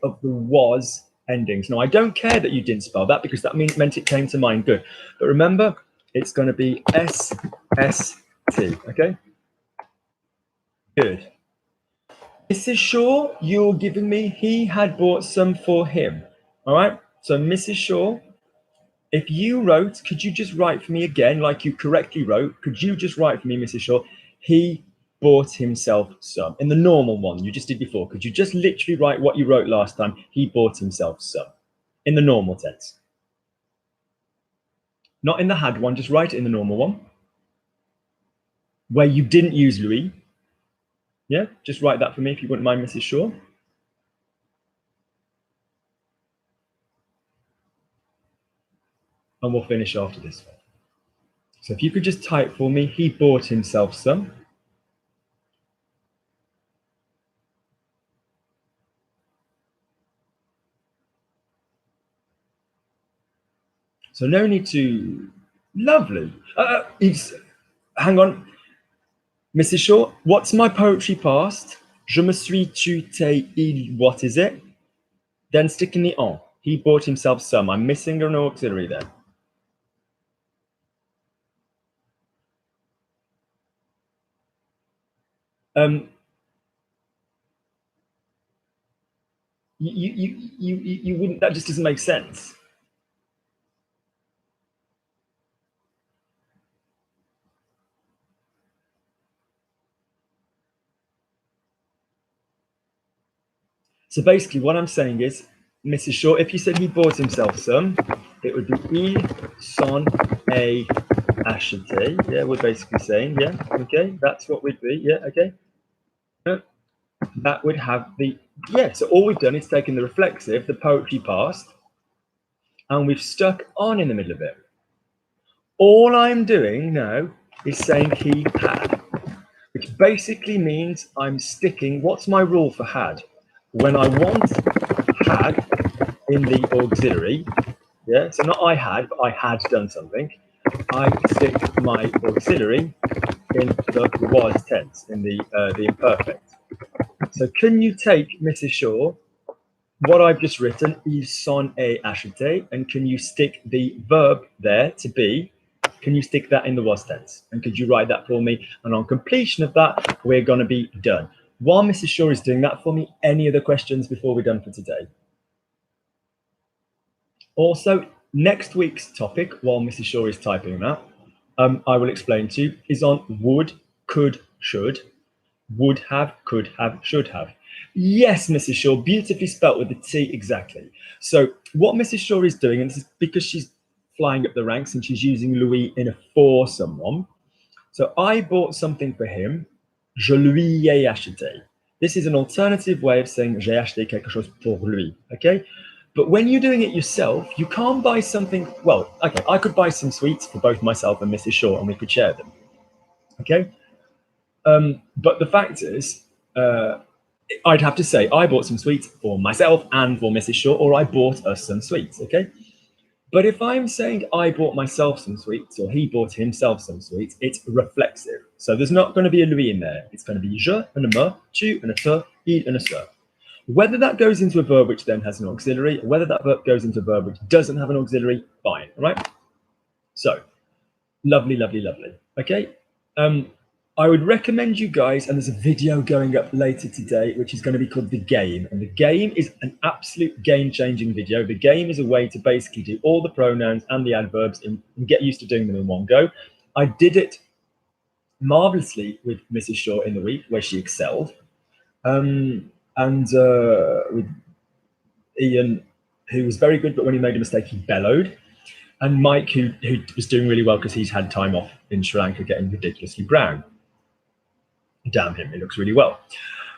of the was endings. Now, I don't care that you didn't spell that because that meant it came to mind good. But remember, it's going to be S-S-T, okay? Good. Mrs. Shaw, you're giving me, he had bought some for him. All right? So, Mrs. Shaw, if you wrote, could you just write for me again, like you correctly wrote? Could you just write for me, Mrs. Shaw? He bought himself some. In the normal one you just did before, could you just literally write what you wrote last time? He bought himself some. In the normal tense. Not in the had one, just write it in the normal one. Where you didn't use Louis. Yeah, just write that for me if you wouldn't mind, Mrs. Shaw. And we'll finish after this one. So if you could just type for me, he bought himself some. So no need to, lovely. Hang on, Mrs. Shaw, what's my poetry past? Je me suis, tu, t'es, il, what is it? Then sticking the on. He bought himself some. I'm missing an auxiliary there. You wouldn't, that just doesn't make sense. So basically what I'm saying is, Mrs. Shaw, if you said he bought himself some, it would be il s'en est acheté. Yeah, we're basically saying, yeah, okay, that's what we'd be, yeah, okay. That would have the, yeah, so all we've done is taken the reflexive, the poetry past, and we've stuck on in the middle of it. All I'm doing now is saying he had, which basically means I'm sticking, what's my rule for had? When I want had in the auxiliary, yeah, so not I had, but I had done something, I stick my auxiliary in the was tense, in the imperfect. So can you take, Mrs. Shaw, what I've just written, ils sont et acheté, and can you stick the verb there to be? Can you stick that in the was tense? And could you write that for me? And on completion of that, we're going to be done. While Mrs. Shaw is doing that for me, any other questions before we're done for today? Also, next week's topic, while Mrs. Shaw is typing that, I will explain to you, is on would, could, should. Would have, could have, should have. Yes, Mrs. Shaw, beautifully spelt with the T exactly. So what Mrs. Shaw is doing, and this is because she's flying up the ranks and she's using Louis in a for someone. So I bought something for him. Je lui ai acheté. This is an alternative way of saying j'ai acheté quelque chose pour lui, okay? But when you're doing it yourself, you can't buy something, well, okay, I could buy some sweets for both myself and Mrs. Shaw and we could share them, okay? But the fact is, I'd have to say I bought some sweets for myself and for Mrs. Shaw, or I bought us some sweets, okay? But if I'm saying I bought myself some sweets or he bought himself some sweets, it's reflexive. So there's not going to be a lui in there. It's going to be je and a me, tu and a te, il and a se. Whether that goes into a verb which then has an auxiliary, or whether that verb goes into a verb which doesn't have an auxiliary, fine, all right? So, lovely, lovely, lovely. Okay, I would recommend you guys, and there's a video going up later today, which is going to be called The Game. And The Game is an absolute game-changing video. The Game is a way to basically do all the pronouns and the adverbs and get used to doing them in one go. I did it marvelously with Mrs. Shaw in the week, where she excelled. And with Ian, who was very good, but when he made a mistake, he bellowed. And Mike, who was doing really well because he's had time off in Sri Lanka getting ridiculously brown. Damn him, he looks really well.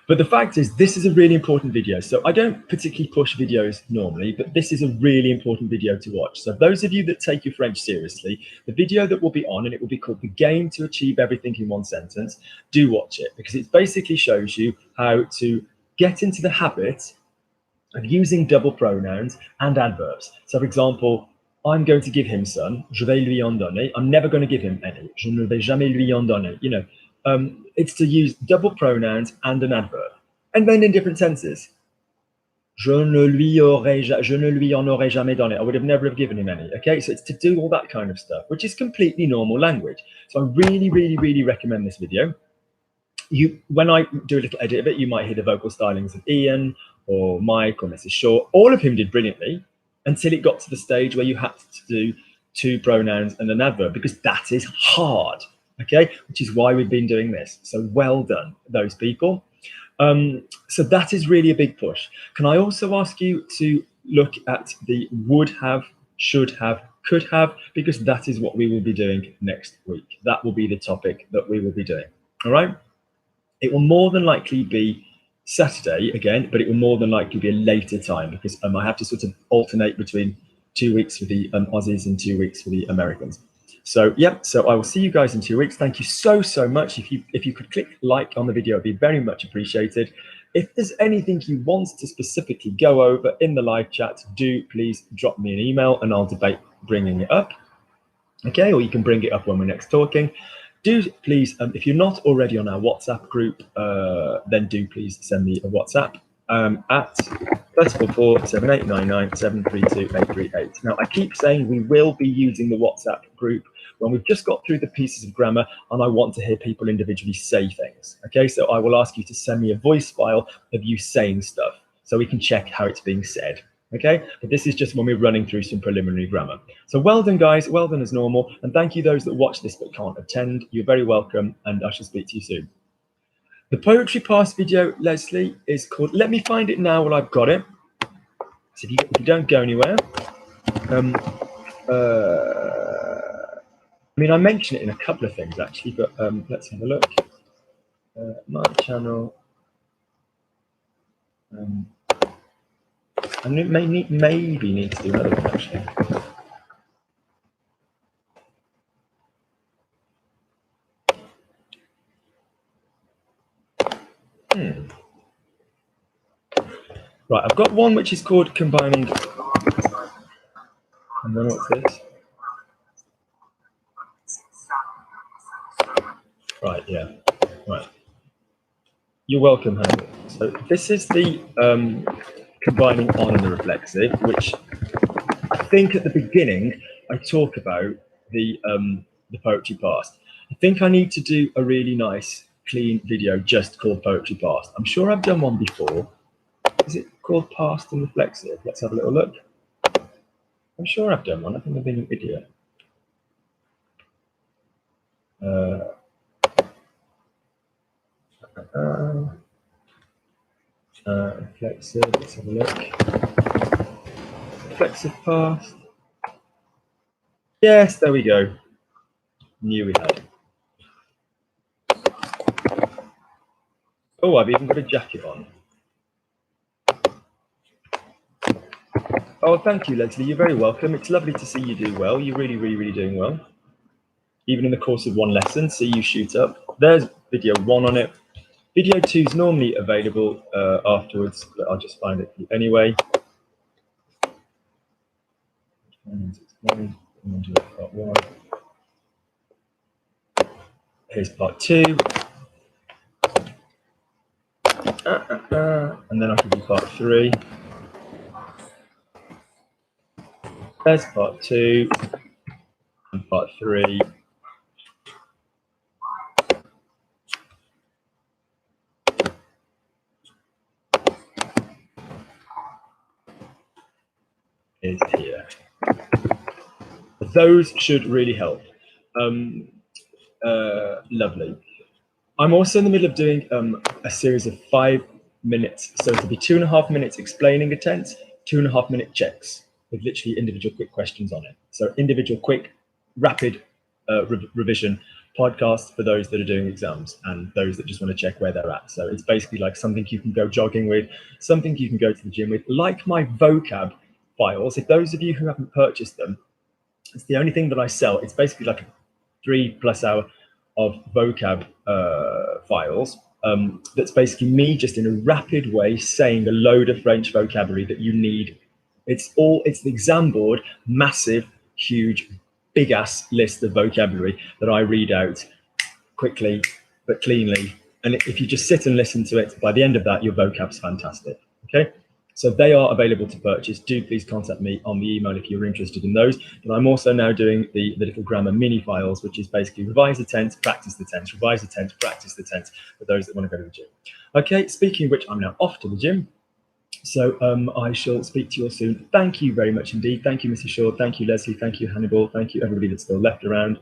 But the fact is, this is a really important video. So I don't particularly push videos normally, but this is a really important video to watch. So those of you that take your French seriously, the video that will be on, and it will be called The Game to Achieve Everything in One Sentence, do watch it, because it basically shows you how to get into the habit of using double pronouns and adverbs. So for example, I'm going to give him some, je vais lui en donner. I'm never going to give him any, je ne vais jamais lui en donner. You know, it's to use double pronouns and an adverb. And then in different tenses. Je ne lui en aurais jamais donné. I would have never have given him any. Okay, so it's to do all that kind of stuff, which is completely normal language. So I really, really, really recommend this video. When I do a little edit of it, you might hear the vocal stylings of Ian or Mike or Mrs. Shaw, all of whom did brilliantly until it got to the stage where you had to do two pronouns and an adverb, because that is hard, okay? Which is why we've been doing this. So well done, those people. So that is really a big push. Can I also ask you to look at the would have, should have, could have, because that is what we will be doing next week. That will be the topic that we will be doing, all right? It will more than likely be Saturday again, but it will more than likely be a later time because I have to sort of alternate between 2 weeks for the Aussies and 2 weeks for the Americans. So yeah, so I will see you guys in 2 weeks. Thank you so much. If you could click like on the video, it'd be very much appreciated. If there's anything you want to specifically go over in the live chat, do please drop me an email and I'll debate bringing it up. Okay, or you can bring it up when we're next talking. Do please, if you're not already on our WhatsApp group, then do please send me a WhatsApp at +44 7899 732 838. Now, I keep saying we will be using the WhatsApp group when we've just got through the pieces of grammar and I want to hear people individually say things. Okay, so I will ask you to send me a voice file of you saying stuff so we can check how it's being said. Okay, but this is just when we're running through some preliminary grammar. So well done, guys. Well done as normal. And thank you those that watch this but can't attend. You're very welcome, and I shall speak to you soon. The Poetry Pass video, Leslie, is called, let me find it now while I've got it. So if you don't go anywhere. I mean, I mention it in a couple of things, actually, but let's have a look. My channel. I maybe need to do another one, actually. Right, I've got one which is called combining. And then what's this? Right, yeah. Right. You're welcome, Hannah. So this is the combining on and the reflexive, which I think at the beginning I talk about the Poetry Past. I think I need to do a really nice, clean video just called Poetry Past. I'm sure I've done one before. Is it called Past and Reflexive? Let's have a little look. I'm sure I've done one. I think I've been in a video. Reflexive, let's have a look. Reflexive past. Yes, there we go. Knew we had. Oh, I've even got a jacket on. Oh, thank you, Leslie. You're very welcome. It's lovely to see you do well. You're really, really, really doing well. Even in the course of one lesson, see you shoot up. There's video 1 on it. Video 2 is normally available afterwards, but I'll just find it anyway. Part 1. Here's part 2. And then I'll give you part 3. There's part 2 and part 3. Is here. Those should really help. Lovely. I'm also in the middle of doing a series of 5 minutes. So it'll be 2.5 minutes explaining a tense, 2.5 minute checks with literally individual quick questions on it. So individual quick, rapid revision podcasts for those that are doing exams and those that just want to check where they're at. So it's basically like something you can go jogging with, something you can go to the gym with, like my vocab files. If those of you who haven't purchased them, it's the only thing that I sell. It's basically like a 3+ hour of vocab files. That's basically me just in a rapid way saying a load of French vocabulary that you need. It's the exam board, massive, huge, big ass list of vocabulary that I read out quickly but cleanly. And if you just sit and listen to it, by the end of that, your vocab's fantastic. Okay. So they are available to purchase. Do please contact me on the email if you're interested in those. But I'm also now doing the little grammar mini files, which is basically revise the tense, practice the tense, revise the tense, practice the tense for those that want to go to the gym. Okay, speaking of which, I'm now off to the gym. So I shall speak to you all soon. Thank you very much indeed. Thank you, Mrs. Shaw. Thank you, Leslie. Thank you, Hannibal. Thank you, everybody that's still left around.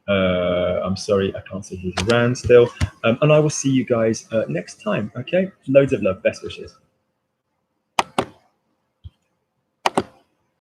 I'm sorry, I can't see who's around still. And I will see you guys next time. Okay, loads of love. Best wishes.